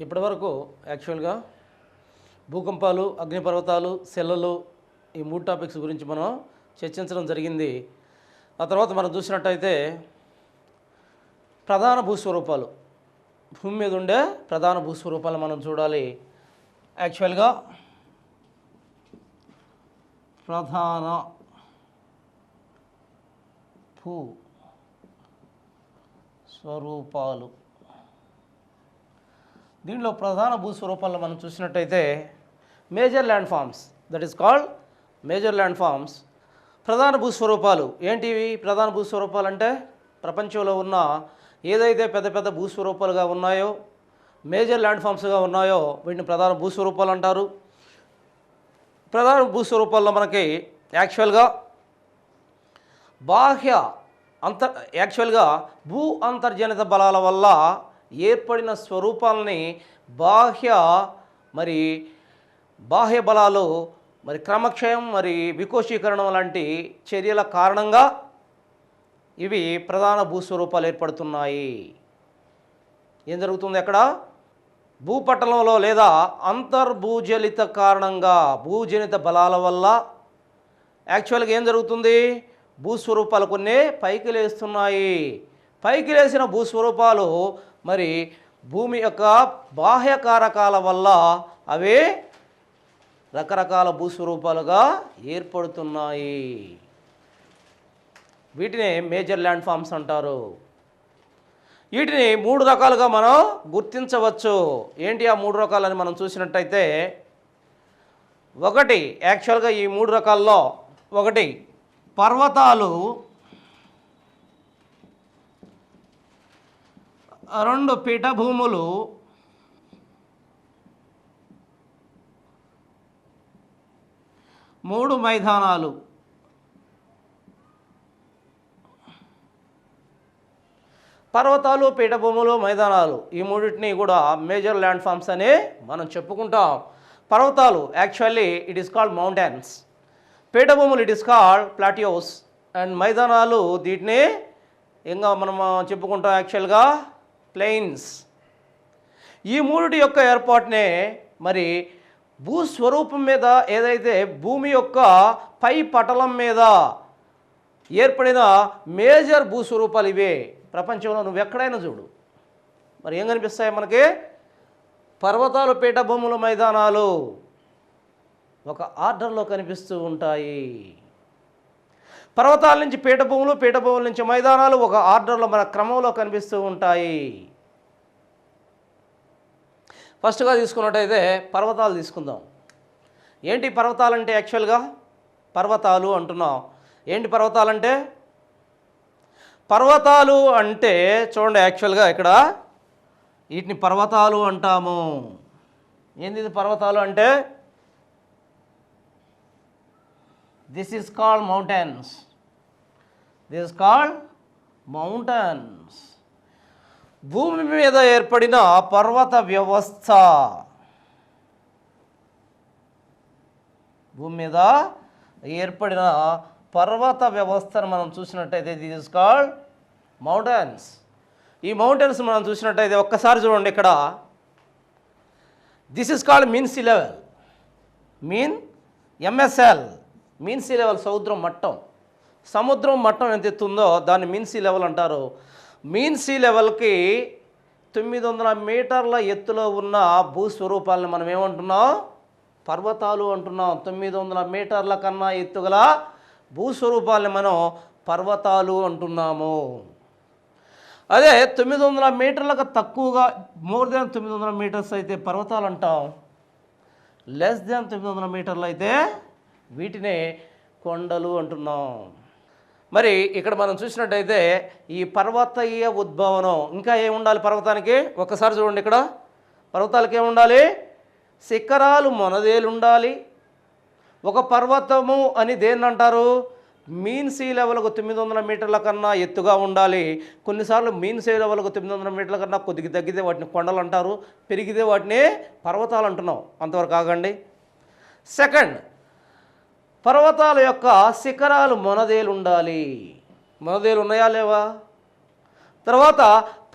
ఇప్పటివరకు యాక్చువల్గా భూకంపాలు, అగ్నిపర్వతాలు, సెల్లలు ఈ 3 టాపిక్స్ గురించి మనం చర్చించడం జరిగింది. ఆ తర్వాత మనం చూసినట్టయితే ప్రధాన భూస్వరూపాలు, భూమి మీద ఉండే ప్రధాన భూస్వరూపాలు మనం చూడాలి. యాక్చువల్గా ప్రధాన భూ స్వరూపాలు, దీనిలో ప్రధాన భూస్వరూపాలను మనం చూసినట్టయితే major land forms, that is called major land forms. ప్రధాన భూస్వరూపాలు ఏంటివి? ప్రధాన భూస్వరూపాలు అంటే ప్రపంచంలో ఉన్న ఏదైతే పెద్ద పెద్ద భూస్వరూపాలుగా ఉన్నాయో, మేజర్ ల్యాండ్ ఫామ్స్గా ఉన్నాయో వీటిని ప్రధాన భూస్వరూపాలు అంటారు. ప్రధాన భూస్వరూపాల్లో మనకి యాక్చువల్గా యాక్చువల్గా భూ అంతర్జనిత బలాల వల్ల ఏర్పడిన స్వరూపాలని బాహ్య బలాలు క్రమక్షయం వికోశీకరణం లాంటి చర్యల కారణంగా ఇవి ప్రధాన భూస్వరూపాలు ఏర్పడుతున్నాయి. ఏం జరుగుతుంది అక్కడ? భూపటలంలో లేదా అంతర్భూజలిత కారణంగా భూజనిత బలాల వల్ల యాక్చువల్గా ఏం జరుగుతుంది? భూస్వరూపాలు కొన్ని పైకి లేస్తున్నాయి. పైకి లేచిన భూస్వరూపాలు భూమి యొక్క బాహ్య కారకాల వల్ల అవి రకరకాల భూస్వరూపాలుగా ఏర్పడుతున్నాయి. వీటిని మేజర్ ల్యాండ్ ఫామ్స్ అంటారు. వీటిని 3 రకాలుగా మనం గుర్తించవచ్చు. ఏంటి ఆ 3 రకాలని మనం చూసినట్టయితే, ఒకటి యాక్చువల్గా ఈ 3 రకాల్లో ఒకటి పర్వతాలు, 2 పీఠభూములు, 3 మైదానాలు. పర్వతాలు, పీఠభూములు, మైదానాలు ఈ మూడింటిని కూడా మేజర్ ల్యాండ్ ఫామ్స్ అని మనం చెప్పుకుంటాం. పర్వతాలు actually it is called mountains, పీఠభూములు it is called plateaus, and మైదానాలు వీటిని ఇంకా మనం చెప్పుకుంటాం యాక్చువల్గా ప్లెయిన్స్. ఈ మూడిటి యొక్క ఏర్పాటునే భూస్వరూపం మీద ఏదైతే భూమి యొక్క పై పటలం మీద ఏర్పడిన మేజర్ భూస్వరూపాలు ఇవే. ప్రపంచంలో నువ్వు ఎక్కడైనా చూడు, ఏం కనిపిస్తాయి మనకి? పర్వతాలు, పీఠభూములు, మైదానాలు ఒక ఆర్డర్లో కనిపిస్తూ ఉంటాయి. పర్వతాల నుంచి పీఠభూములు, పీఠభూముల నుంచి మైదానాలు ఒక ఆర్డర్లో మన క్రమంలో కనిపిస్తూ ఉంటాయి. ఫస్ట్గా తీసుకున్నట్టయితే పర్వతాలు తీసుకుందాం. ఏంటి పర్వతాలంటే? యాక్చువల్గా పర్వతాలు అంటున్నాం. ఏంటి పర్వతాలంటే? పర్వతాలు అంటే చూడండి, యాక్చువల్గా ఇక్కడ వీటిని పర్వతాలు అంటాము. ఏంది ఇది పర్వతాలు అంటే? This is called mountains. This is called mountains. భూమి మీద ఏర్పడిన పర్వత వ్యవస్థ, భూమి మీద ఏర్పడిన పర్వత వ్యవస్థను మనం చూసినట్టయితే దిస్ ఈజ్ కాల్డ్ మౌంటైన్స్. ఈ మౌంటైన్స్ మనం చూసినట్టయితే ఒక్కసారి చూడండి, ఇక్కడ this is called mean sea level. MSL mean sea level, సముద్రం మట్టం ఎంత ఎత్తుందో దాన్ని మీన్ సీ లెవెల్ అంటారు. మీన్ సీ లెవెల్కి 900 మీటర్ల ఎత్తులో ఉన్న భూస్వరూపాలను మనం ఏమంటున్నాం? పర్వతాలు అంటున్నాం. 900 మీటర్ల కన్నా ఎత్తుగల భూస్వరూపాలని మనం పర్వతాలు అంటున్నాము. అదే 900 మీటర్లకు తక్కువగా, మోర్ దెన్ 900 మీటర్స్ అయితే పర్వతాలు అంటాం. లెస్ దెన్ 900 మీటర్లు అయితే వీటినే కొండలు అంటున్నాం. ఇక్కడ మనం చూసినట్టయితే ఈ పర్వతీయ ఉద్భవనం ఇంకా ఏముండాలి పర్వతానికి? ఒక్కసారి చూడండి, ఇక్కడ పర్వతాలకి ఏముండాలి? శిఖరాలు, మొనదేలు ఉండాలి. ఒక పర్వతము అని దేన్ని అంటారు? మీన్ సీ లెవెల్కు 900 మీటర్ల కన్నా ఎత్తుగా ఉండాలి. కొన్నిసార్లు మీన్ సీ లెవెల్కు 900 మీటర్ల కన్నా కొద్దిగా తగ్గితే వాటిని కొండలు అంటారు, పెరిగితే వాటిని పర్వతాలు అంటున్నాం. అంతవరకు ఆగండి. సెకండ్, పర్వతాల యొక్క శిఖరాలు మొనదేలు ఉండాలి. మొనదేలు ఉన్నాయా లేవా? తర్వాత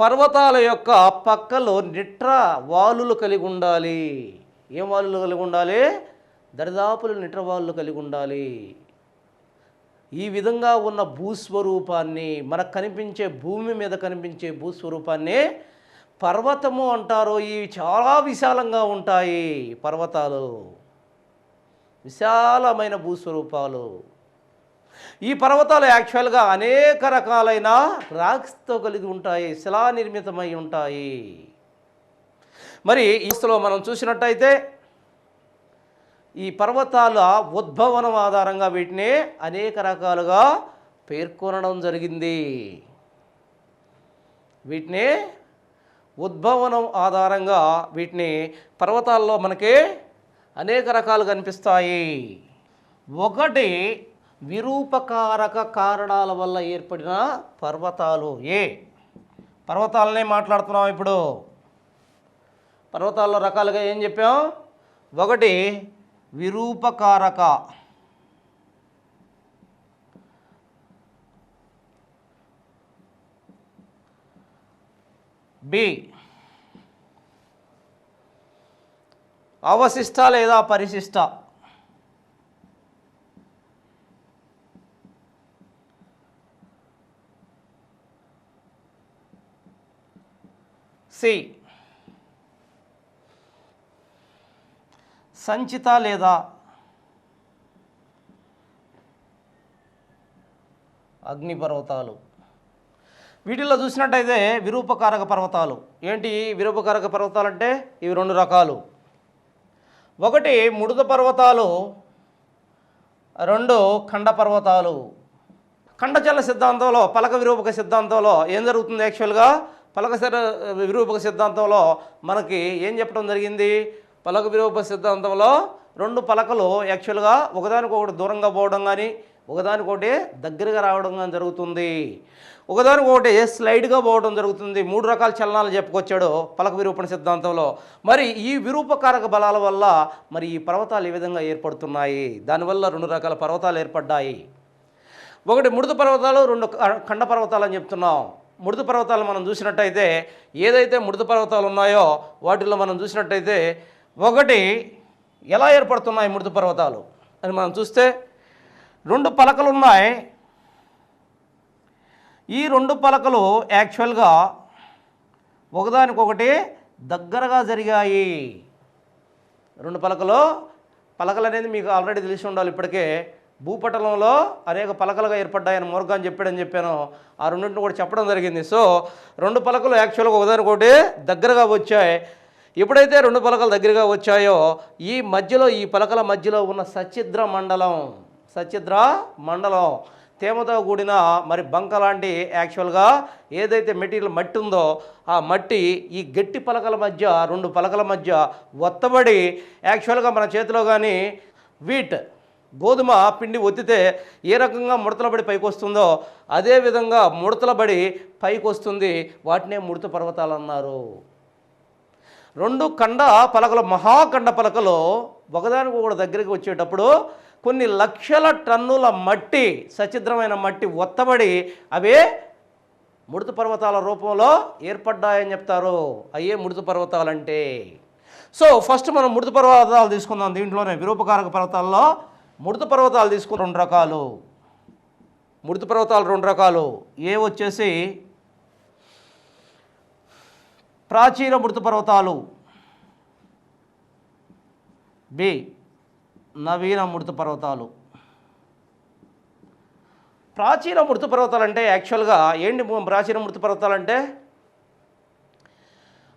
పర్వతాల యొక్క పక్కలో నిట్ర వాలులు కలిగి ఉండాలి. ఏం వాలులు కలిగి ఉండాలి? దరిదాపులు నిట్ర వాలులు కలిగి ఉండాలి. ఈ విధంగా ఉన్న భూస్వరూపాన్ని, మనకు కనిపించే భూమి మీద కనిపించే భూస్వరూపాన్ని పర్వతము అంటారు. ఇవి చాలా విశాలంగా ఉంటాయి. పర్వతాలు విశాలమైన భూస్వరూపాలు. ఈ పర్వతాలు యాక్చువల్గా అనేక రకాలైన రాక్స్తో కలిగి ఉంటాయి, శిలా నిర్మితమై ఉంటాయి. మరి ఈస్లో మనం చూసినట్టయితే ఈ పర్వతాల ఉద్భవనం ఆధారంగా వీటిని అనేక రకాలుగా పేర్కొనడం జరిగింది. వీటిని ఉద్భవనం ఆధారంగా వీటిని పర్వతాల్లో మనకి అనేక రకాలు కనిపిస్తాయి. ఒకటి విరూపకారక కారణాల వల్ల ఏర్పడిన పర్వతాలు. పర్వతాలనే మాట్లాడుతున్నాం ఇప్పుడు. పర్వతాల్లో రకాలుగా ఏం చెప్పాం? ఒకటి విరూపకారక, బి అవశిష్ట లేదా పరిశిష్ట, సి సంచిత లేదా అగ్నిపర్వతాలు. వీటిల్లో చూసినట్టయితే విరూపకారక పర్వతాలు ఏంటి? విరూపకారక పర్వతాలు అంటే ఇవి రెండు రకాలు. ఒకటి ముడుత పర్వతాలు, రెండు ఖండ పర్వతాలు. ఖండచలన సిద్ధాంతంలో, పలక విరూపక సిద్ధాంతంలో ఏం జరుగుతుంది? యాక్చువల్గా పలక విరూపక సిద్ధాంతంలో మనకి ఏం చెప్పడం జరిగింది? పలక విరూపక సిద్ధాంతంలో రెండు పలకలు యాక్చువల్గా ఒకదానికొకటి దూరంగా పోవడం కానీ, ఒకదానికొకటి దగ్గరగా రావడం కానీ జరుగుతుంది. ఒకదానికొకటి స్లైడ్గా పోవడం జరుగుతుంది. మూడు రకాల చలనాలు చెప్పుకొచ్చాడు పలక విరూపణ సిద్ధాంతంలో. మరి ఈ విరూపకారక బలాల వల్ల మరి ఈ పర్వతాలు ఏ విధంగా ఏర్పడుతున్నాయి? దానివల్ల రెండు రకాల పర్వతాలు ఏర్పడ్డాయి. ఒకటి మృదు పర్వతాలు, రెండు ఖండ పర్వతాలు అని చెప్తున్నాం. మృదు పర్వతాలు మనం చూసినట్టయితే, ఏదైతే మృదు పర్వతాలు ఉన్నాయో వాటిల్లో మనం చూసినట్టయితే ఒకటి ఎలా ఏర్పడుతున్నాయి మృదు పర్వతాలు అని మనం చూస్తే, రెండు పలకలు ఉన్నాయి. ఈ రెండు పలకలు యాక్చువల్గా ఒకదానికొకటి దగ్గరగా జరిగాయి. రెండు పలకలు అనేది మీకు ఆల్రెడీ తెలిసి ఉండాలి. ఇప్పటికే భూపటలంలో అనేక పలకలుగా ఏర్పడ్డాయని మోర్గాన్ చెప్పాడని చెప్పాను. ఆ రెండింటిని కూడా చెప్పడం జరిగింది. సో రెండు పలకలు యాక్చువల్గా ఒకదానికొకటి దగ్గరగా వచ్చాయి. ఎప్పుడైతే రెండు పలకలు దగ్గరగా వచ్చాయో ఈ మధ్యలో, ఈ పలకల మధ్యలో ఉన్న సచిద్ర మండలం తేమతో కూడిన మరి బంక లాంటి యాక్చువల్గా ఏదైతే మెటీరియల్ మట్టి ఉందో ఆ మట్టి ఈ గట్టి పలకల మధ్య, రెండు పలకల మధ్య ఒత్తబడి యాక్చువల్గా మన చేతిలో కానీ గోధుమ పిండి ఒత్తితే ఏ రకంగా ముడతలబడి పైకి వస్తుందో అదేవిధంగా ముడతలబడి పైకి వస్తుంది. వాటినే మృదు పర్వతాలు అన్నారు. రెండు ఖండ పలకలు, మహాఖండ పలకలు ఒకదానికొకటి దగ్గరికి వచ్చేటప్పుడు కొన్ని లక్షల టన్నుల మట్టి, సచిద్రమైన మట్టి ఒత్తబడి అవే మృదు పర్వతాల రూపంలో ఏర్పడ్డాయని చెప్తారు. అయ్యే మృదు పర్వతాలంటే. సో ఫస్ట్ మనం మృదు పర్వతాలు తీసుకుందాం. దీంట్లోనే విరూపకారక పర్వతాల్లో మృదు పర్వతాలు తీసుకుని రెండు రకాలు. మృదు పర్వతాలు రెండు రకాలు. ఏ వచ్చేసి ప్రాచీన మృదు పర్వతాలు, బి నవీన మృదు పర్వతాలు. ప్రాచీన మృదు పర్వతాలు అంటే యాక్చువల్గా ఏంటి? ప్రాచీన మృదు పర్వతాలు అంటే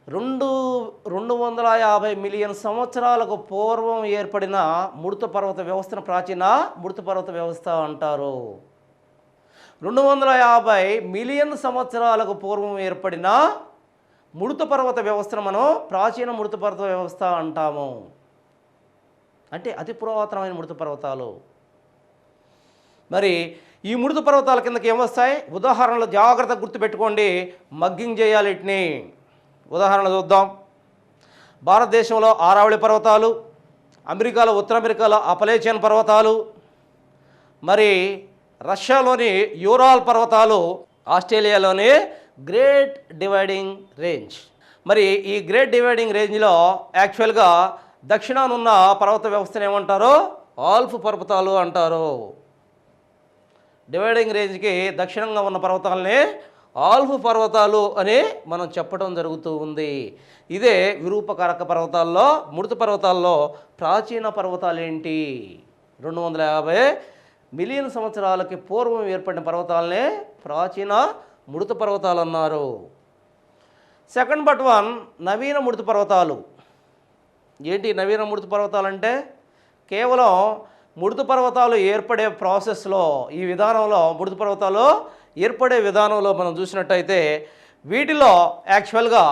250 మిలియన్ సంవత్సరాలకు పూర్వం ఏర్పడిన మృదు పర్వత వ్యవస్థను ప్రాచీన మృదు పర్వత వ్యవస్థ అంటారు. 250 మిలియన్ సంవత్సరాలకు పూర్వం ఏర్పడిన మృదు పర్వత వ్యవస్థను మనం ప్రాచీన మృదు పర్వత వ్యవస్థ అంటాము. అంటే అతి పురాతనమైన మృదు పర్వతాలు. మరి ఈ మృదు పర్వతాల కిందకి ఏమొస్తాయి? ఉదాహరణలు జాగ్రత్తగా గుర్తుపెట్టుకోండి, మగ్గింగ్ చేయాలి వీటిని. ఉదాహరణ చూద్దాం. భారతదేశంలో ఆరావళి పర్వతాలు, అమెరికాలో, ఉత్తర అమెరికాలో అపలేచియన్ పర్వతాలు, మరి రష్యాలోని యూరాల్ పర్వతాలు, ఆస్ట్రేలియాలోని గ్రేట్ డివైడింగ్ రేంజ్. మరి ఈ గ్రేట్ డివైడింగ్ రేంజ్లో యాక్చువల్గా దక్షిణాన ఉన్న పర్వత వ్యవస్థను ఏమంటారు? ఆల్ప్ పర్వతాలు అంటారు. డివైడింగ్ రేంజ్కి దక్షిణంగా ఉన్న పర్వతాలని ఆల్ప్ పర్వతాలు అని మనం చెప్పడం జరుగుతూ ఉంది. ఇదే విరూపకారక పర్వతాల్లో, మృదు పర్వతాల్లో ప్రాచీన పర్వతాలు ఏంటి? 250 మిలియన్ సంవత్సరాలకి పూర్వం ఏర్పడిన పర్వతాలనే ప్రాచీన మృదు పర్వతాలు అన్నారు. సెకండ్ బట్ వన్, నవీన మృదు పర్వతాలు. ఏంటి నవీన మృదు పర్వతాలు అంటే? కేవలం మృదు పర్వతాలు ఏర్పడే ప్రాసెస్లో, ఈ విధానంలో మృదు పర్వతాలు ఏర్పడే విధానంలో మనం చూసినట్టయితే వీటిలో యాక్చువల్గా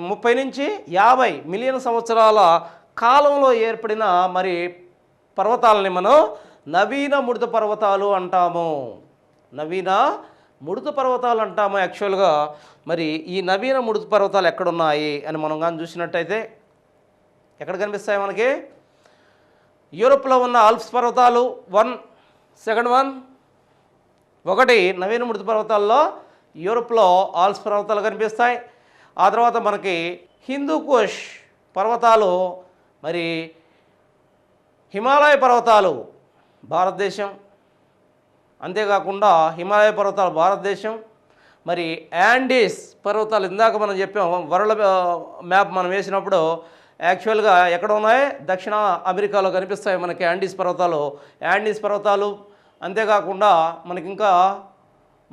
30 నుంచి 50 మిలియన్ సంవత్సరాల కాలంలో ఏర్పడిన మరి పర్వతాలని మనం నవీన మృదు పర్వతాలు అంటాము. నవీన మృదు పర్వతాలు అంటాము యాక్చువల్గా. మరి ఈ నవీన మృదు పర్వతాలు ఎక్కడున్నాయి అని మనం కానీ చూసినట్టయితే ఎక్కడ కనిపిస్తాయి మనకి? యూరోప్లో ఉన్న ఆల్ప్స్ పర్వతాలు సెకండ్ వన్. ఒకటి నవీన మృదు పర్వతాల్లో యూరోప్లో ఆల్ప్స్ పర్వతాలు కనిపిస్తాయి. ఆ తర్వాత మనకి హిందూ కుష్ పర్వతాలు, మరి హిమాలయ పర్వతాలు భారతదేశం, అంతేకాకుండా హిమాలయ పర్వతాలు భారతదేశం, మరి యాండీస్ పర్వతాలు ఇందాక మనం చెప్పాం, వరల్డ్ మ్యాప్ మనం వేసినప్పుడు యాక్చువల్గా ఎక్కడ ఉన్నాయి? దక్షిణ అమెరికాలో కనిపిస్తాయి మనకి యాండీస్ పర్వతాలు. యాండీస్ పర్వతాలు అంతేకాకుండా మనకి ఇంకా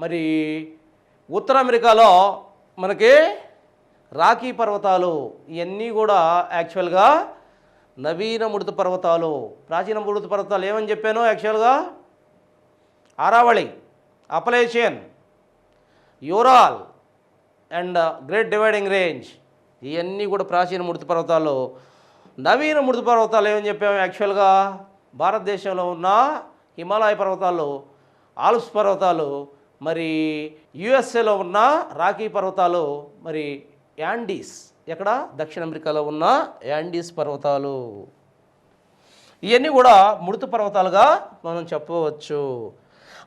మరి ఉత్తర అమెరికాలో మనకి రాకీ పర్వతాలు. ఇవన్నీ కూడా యాక్చువల్గా నవీన మృదు పర్వతాలు. ప్రాచీన మృదు పర్వతాలు ఏమని చెప్పాను? యాక్చువల్గా Aravalli, Appalachian, Ural and great dividing range, ఇవన్నీ కూడా ప్రాచీన మృదు పర్వతాలు. నవీన మృదు పర్వతాలు ఏమని చెప్పాము? యాక్చువల్గా భారతదేశంలో ఉన్న హిమాలయ పర్వతాలు, ఆల్ప్స్ పర్వతాలు, మరి యుఎస్ఏలో ఉన్న రాకీ పర్వతాలు, మరి యాండీస్, ఎక్కడ? దక్షిణ అమెరికాలో ఉన్న యాండీస్ పర్వతాలు. ఇవన్నీ కూడా మృదు పర్వతాలుగా మనం చెప్పవచ్చు.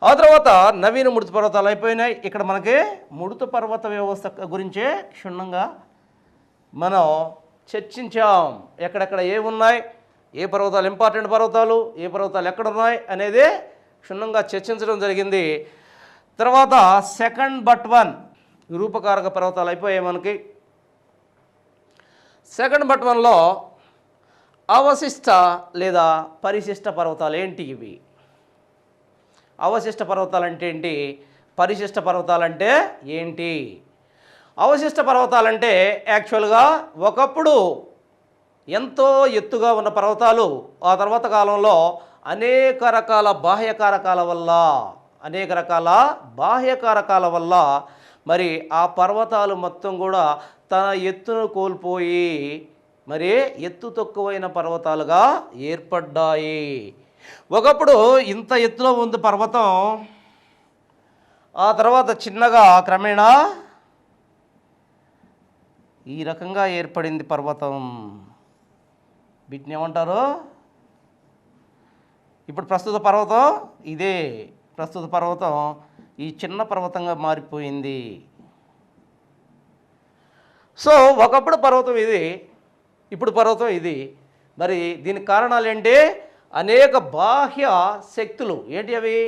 ఆ తర్వాత నవీన మృదు పర్వతాలు అయిపోయినాయి. ఇక్కడ మనకి మృదు పర్వత వ్యవస్థ గురించే క్షుణ్ణంగా మనం చర్చించాం. ఎక్కడెక్కడ ఏమున్నాయి, ఏ పర్వతాలు ఇంపార్టెంట్ పర్వతాలు, ఏ పర్వతాలు ఎక్కడున్నాయి అనేది క్షుణ్ణంగా చర్చించడం జరిగింది. తర్వాత సెకండ్ బట్ వన్ రూపకారక పర్వతాలు అయిపోయాయి మనకి. సెకండ్ బట్ వన్లో అవశిష్ట లేదా పరిశిష్ట పర్వతాలు ఏంటి? ఇవి అవశిష్ట పర్వతాలు అంటే ఏంటి? పరిశిష్ట పర్వతాలు అంటే ఏంటి? అవశిష్ట పర్వతాలంటే యాక్చువల్గా ఒకప్పుడు ఎంతో ఎత్తుగా ఉన్న పర్వతాలు ఆ తర్వాత కాలంలో అనేక రకాల బాహ్యకారకాల వల్ల మరి ఆ పర్వతాలు మొత్తం కూడా తన ఎత్తును కోల్పోయి మరి ఎత్తు తక్కువైన పర్వతాలుగా ఏర్పడ్డాయి. ఒకప్పుడు ఇంత ఎత్తులో ఉంది పర్వతం, ఆ తర్వాత చిన్నగా క్రమేణా ఈ రకంగా ఏర్పడింది పర్వతం. వీటిని ఏమంటారు? ఇప్పుడు ప్రస్తుత పర్వతం ఇదే. ప్రస్తుత పర్వతం ఈ చిన్న పర్వతంగా మారిపోయింది. సో ఒకప్పుడు పర్వతం ఇది, ఇప్పుడు పర్వతం ఇది. మరి దీనికి కారణాలు ఏంటి? అనేక బాహ్య శక్తులు. ఏంటి అవి?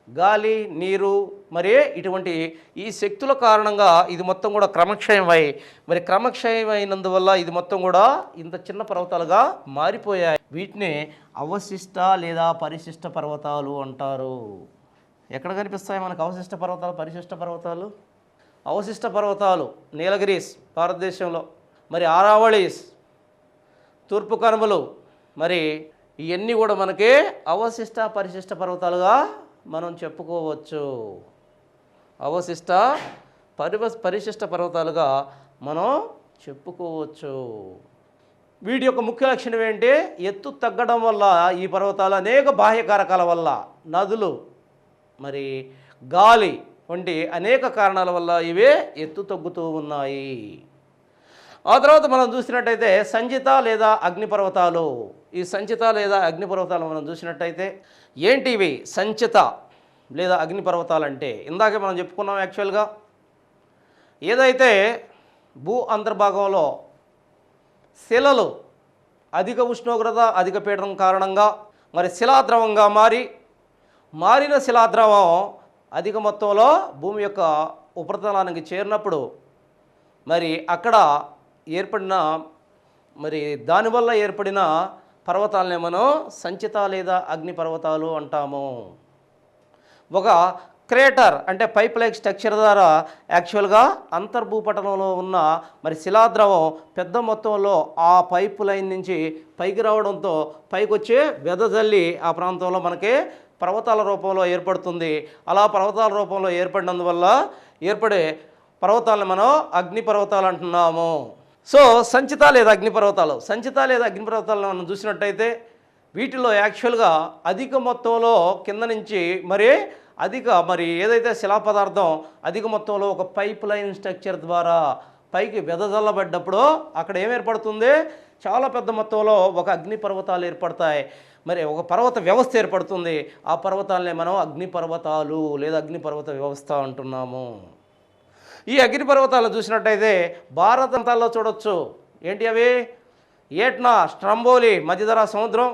గాలి, నీరు, మరి ఇటువంటి ఈ శక్తుల కారణంగా ఇది మొత్తం కూడా క్రమక్షయమైనందువల్ల ఇది మొత్తం కూడా ఇంత చిన్న పర్వతాలుగా మారిపోయాయి. వీటిని అవశిష్ట లేదా పరిశిష్ట పర్వతాలు అంటారు. ఎక్కడ కనిపిస్తాయి మనకు అవశిష్ట పర్వతాలు, పరిశిష్ట పర్వతాలు? అవశిష్ట పర్వతాలు నీలగిరీస్ భారతదేశంలో, మరి ఆరావళీస్ తూర్పు కనుమలు, మరి ఇవన్నీ కూడా మనకి అవశిష్ట పరిశిష్ట పర్వతాలుగా మనం చెప్పుకోవచ్చు. అవశిష్ట పరిశిష్ట పర్వతాలుగా మనం చెప్పుకోవచ్చు. వీటి యొక్క ముఖ్య లక్షణం ఏంటి? ఎత్తు తగ్గడం వల్ల ఈ పర్వతాలు అనేక బాహ్య కారకాల వల్ల, నదులు, మరి గాలి వంటి అనేక కారణాల వల్ల ఇవే ఎత్తు తగ్గుతూ ఉన్నాయి. ఆ తర్వాత మనం చూసినట్టయితే సంచిత లేదా అగ్నిపర్వతాలు. ఈ సంచిత లేదా అగ్నిపర్వతాలు మనం చూసినట్టయితే ఏంటి ఇవి? సంచిత లేదా అగ్నిపర్వతాలు అంటే ఇందాకే మనం చెప్పుకున్నాం. యాక్చువల్గా ఏదైతే భూ అంతర్భాగంలో శిలలు అధిక ఉష్ణోగ్రత అధిక పీడనం కారణంగా మరి శిలాద్రవంగా మారిన శిలాద్రవం అధిక మొత్తంలో భూమి యొక్క ఉపరితలానికి చేరినప్పుడు మరి అక్కడ ఏర్పడిన మరి దానివల్ల ఏర్పడిన పర్వతాలనే మనం సంచిత లేదా అగ్ని పర్వతాలు అంటాము. ఒక క్రేటర్ అంటే పైప్ లైక్ స్ట్రక్చర్ ద్వారా యాక్చువల్గా అంతర్భూపటలంలో ఉన్న మరి శిలాద్రవం పెద్ద మొత్తంలో ఆ పైప్ లైన్ నుంచి పైకి రావడంతో పైకి వచ్చి వెదజల్లి ఆ ప్రాంతంలో మనకి పర్వతాల రూపంలో ఏర్పడుతుంది. అలా పర్వతాల రూపంలో ఏర్పడినందువల్ల ఏర్పడే పర్వతాలను మనం అగ్ని పర్వతాలు అంటున్నాము. సో సంచిత లేదా అగ్నిపర్వతాలను మనం చూసినట్టయితే వీటిలో యాక్చువల్గా అధిక మొత్తంలో కింద నుంచి మరి ఏదైతే శిలా పదార్థం అధిక మొత్తంలో ఒక పైప్ లైన్ స్ట్రక్చర్ ద్వారా పైకి వెదజల్లబడ్డప్పుడు అక్కడ ఏం ఏర్పడుతుంది, చాలా పెద్ద మొత్తంలో ఒక అగ్ని పర్వతాలు ఏర్పడతాయి. మరి ఒక పర్వత వ్యవస్థ ఏర్పడుతుంది. ఆ పర్వతాలనే మనం అగ్నిపర్వతాలు లేదా అగ్నిపర్వత వ్యవస్థ అంటున్నాము. ఈ అగ్నిపర్వతాలను చూసినట్టయితే భారతంతాల్లో చూడొచ్చు. ఏంటి అవి? ఏట్నా, స్ట్రంబోలి మధ్యధరా సముద్రం,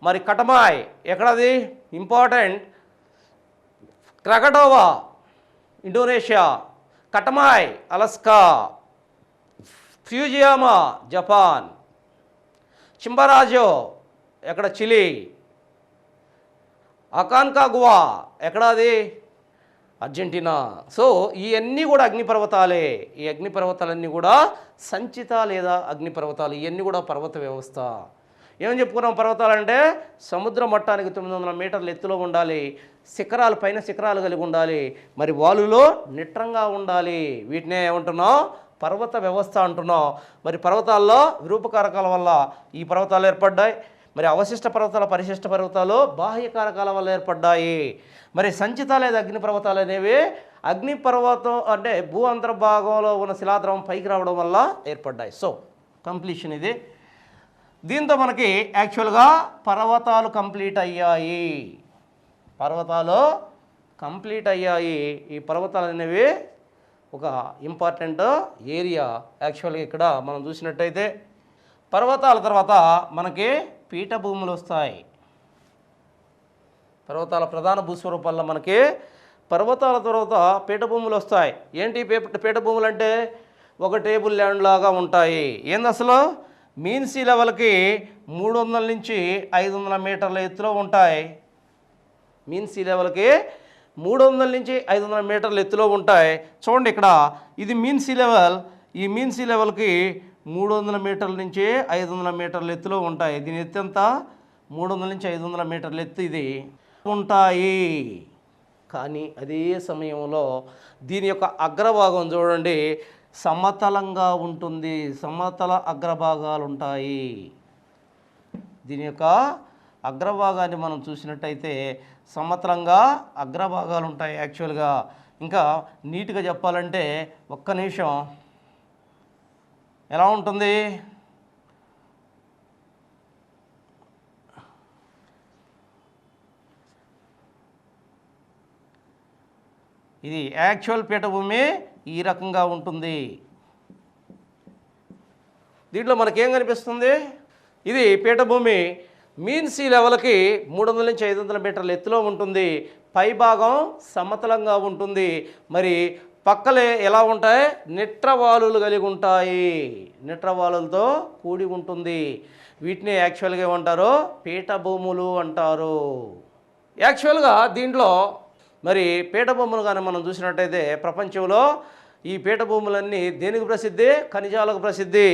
మరి కటమాయ్ ఎక్కడది ఇంపార్టెంట్, క్రకటోవా ఇండోనేషియా, కటమాయ్ అలస్కా, ఫ్యూజియామా జపాన్, చింబరాజో ఎక్కడ చిలీ, అకాన్కాగువా ఎక్కడది అర్జెంటీనా. సో ఇవన్నీ కూడా అగ్నిపర్వతాలే. ఈ అగ్నిపర్వతాలన్నీ కూడా సంచిత లేదా అగ్నిపర్వతాలు. ఇవన్నీ కూడా పర్వత వ్యవస్థ. ఏమని చెప్పుకున్నాం? పర్వతాలంటే సముద్ర మట్టానికి 900 మీటర్ల ఎత్తులో ఉండాలి, పైన శిఖరాలు కలిగి ఉండాలి, మరి వాలులో నిట్రంగా ఉండాలి. వీటినే ఏమంటున్నాం? పర్వత వ్యవస్థ అంటున్నాం. మరి పర్వతాల్లో విరూపకారకాల వల్ల ఈ పర్వతాలు ఏర్పడ్డాయి. మరి అవశిష్ట పర్వతాలు, పరిశిష్ట పర్వతాలు బాహ్య కారకాల వల్ల ఏర్పడ్డాయి. మరి సంచిత లేదా అగ్నిపర్వతాలు అనేవి అగ్నిపర్వతం అంటే భూ అంతర్భాగంలో ఉన్న శిలాద్రవం పైకి రావడం వల్ల ఏర్పడ్డాయి. సో కంప్లీషన్ ఇది. దీంతో మనకి యాక్చువల్గా పర్వతాలు కంప్లీట్ అయ్యాయి. ఈ పర్వతాలు అనేవి ఒక ఇంపార్టెంట్ ఏరియా. యాక్చువల్గా ఇక్కడ మనం చూసినట్టయితే పర్వతాల తర్వాత మనకి పీఠభూములు వస్తాయి. పర్వతాల ప్రధాన భూస్వరూపాల్లో మనకి పర్వతాల తర్వాత పీఠభూములు వస్తాయి. ఏంటి పీఠభూములు అంటే? ఒక టేబుల్ ల్యాండ్ లాగా ఉంటాయి. ఏంది అసలు? మీన్ సీ లెవెల్కి 300 నుంచి 500 మీటర్ల ఎత్తులో ఉంటాయి. మీన్ సీ లెవెల్కి 300 నుంచి 500 మీటర్ల ఎత్తులో ఉంటాయి. చూడండి ఇక్కడ ఇది మీన్ సీ లెవెల్. ఈ మీన్ సీ లెవెల్కి 300 మీటర్ల నుంచి 500 మీటర్ల ఎత్తులో ఉంటాయి. దీని ఎత్తు ఎంత? 300 నుంచి 500 మీటర్ల ఎత్తు ఇది ఉంటాయి. కానీ అదే సమయంలో దీని యొక్క అగ్రభాగం చూడండి సమతలంగా ఉంటుంది. సమతల అగ్రభాగాలు ఉంటాయి. దీని యొక్క అగ్రభాగాన్ని మనం చూసినట్టయితే సమతలంగా అగ్రభాగాలు ఉంటాయి. యాక్చువల్గా ఇంకా నీట్గా చెప్పాలంటే ఒక్క నిమిషం ఎలా ఉంటుంది? ఇది యాక్చువల్ పీఠభూమి ఈ రకంగా ఉంటుంది. దీంట్లో మనకేం కనిపిస్తుంది? ఇది పీఠభూమి మీన్ సీ లెవెల్కి 300 నుంచి 500 మీటర్ల ఎత్తులో ఉంటుంది. పై భాగం సమతలంగా ఉంటుంది. మరి పక్కలే ఎలా ఉంటాయి? నిట్రవాలులు కలిగి ఉంటాయి. నిట్రవాలులతో కూడి ఉంటుంది. వీటిని యాక్చువల్గా ఏమంటారు? పీఠభూములు అంటారు. యాక్చువల్గా దీంట్లో మరి పీఠభూములు కానీ మనం చూసినట్టయితే ప్రపంచంలో ఈ పీఠభూములన్నీ దేనికి ప్రసిద్ధి? ఖనిజాలకు ప్రసిద్ధి.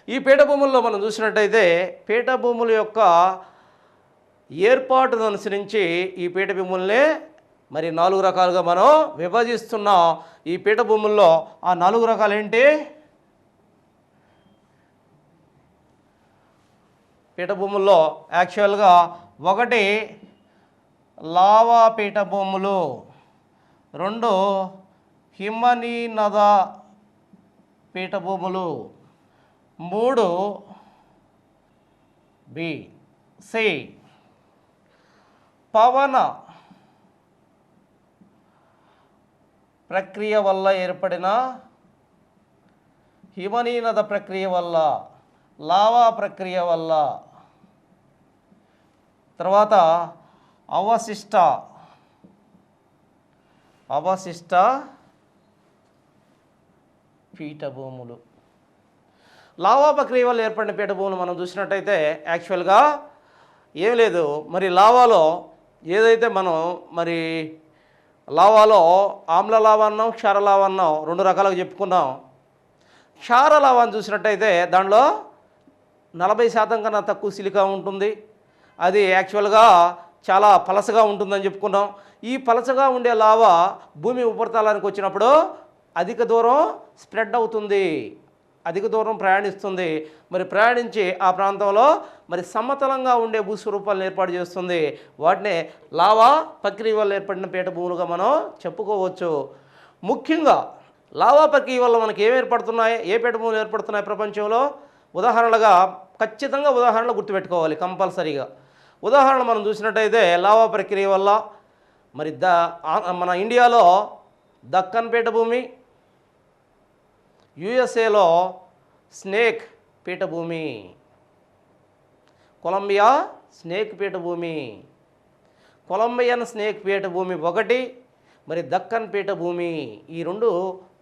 ఈ పీఠభూముల్లో మనం చూసినట్టయితే పీఠభూముల యొక్క ఏర్పాటును అనుసరించి ఈ పీఠభూముల్ని మరి 4 రకాలుగా మనం విభజిస్తున్నాం. ఈ పీఠభూముల్లో ఆ 4 రకాలు ఏంటి? పీఠభూముల్లో యాక్చువల్గా 1 లావా పీఠభూములు, 2 హిమనీనద పీఠభూములు, 3 సి పవన ప్రక్రియ వల్ల ఏర్పడిన హిమనీనద ప్రక్రియ వల్ల, లావా ప్రక్రియ వల్ల, తర్వాత అవశిష్ట పీఠభూములు. లావా ప్రక్రియ వల్ల ఏర్పడిన పీఠభూములు మనం చూసినట్టయితే యాక్చువల్గా ఏం లేదు, మరి లావాలో ఏదైతే మనం మరి లావాలో ఆమ్ల లావా అన్నాం, క్షార లావా అన్నాం, రెండు రకాలుగా చెప్పుకున్నాం. క్షార లావాని చూసినట్టయితే దానిలో 40% కన్నా తక్కువ సిలికా ఉంటుంది. అది యాక్చువల్గా చాలా పలసగా ఉంటుందని చెప్పుకున్నాం. ఈ పలసగా ఉండే లావా భూమి ఉపరితలానికి వచ్చినప్పుడు అధిక దూరం స్ప్రెడ్ అవుతుంది, అధిక దూరం ప్రయాణిస్తుంది. మరి ప్రయాణించి ఆ ప్రాంతంలో మరి సమతలంగా ఉండే భూస్వరూపాలను ఏర్పాటు చేస్తుంది. వాటినే లావా ప్రక్రియ వల్ల ఏర్పడిన పీఠభూములుగా మనం చెప్పుకోవచ్చు. ముఖ్యంగా లావా ప్రక్రియ వల్ల మనకి ఏం ఏర్పడుతున్నాయి, ఏ పీఠభూములు ఏర్పడుతున్నాయి ప్రపంచంలో? ఉదాహరణలుగా ఖచ్చితంగా ఉదాహరణలు గుర్తుపెట్టుకోవాలి కంపల్సరీగా. ఉదాహరణ మనం చూసినట్టయితే లావా ప్రక్రియ వల్ల మరి మన ఇండియాలో దక్కన్ పీఠభూమి, యుఎస్ఏలో స్నేక్ పీఠభూమి, కొలంబియా స్నేక్ పీఠభూమి, కొలంబియన్ స్నేక్ పీఠభూమి ఒకటి, మరి దక్కన్ పీఠభూమి. ఈ రెండు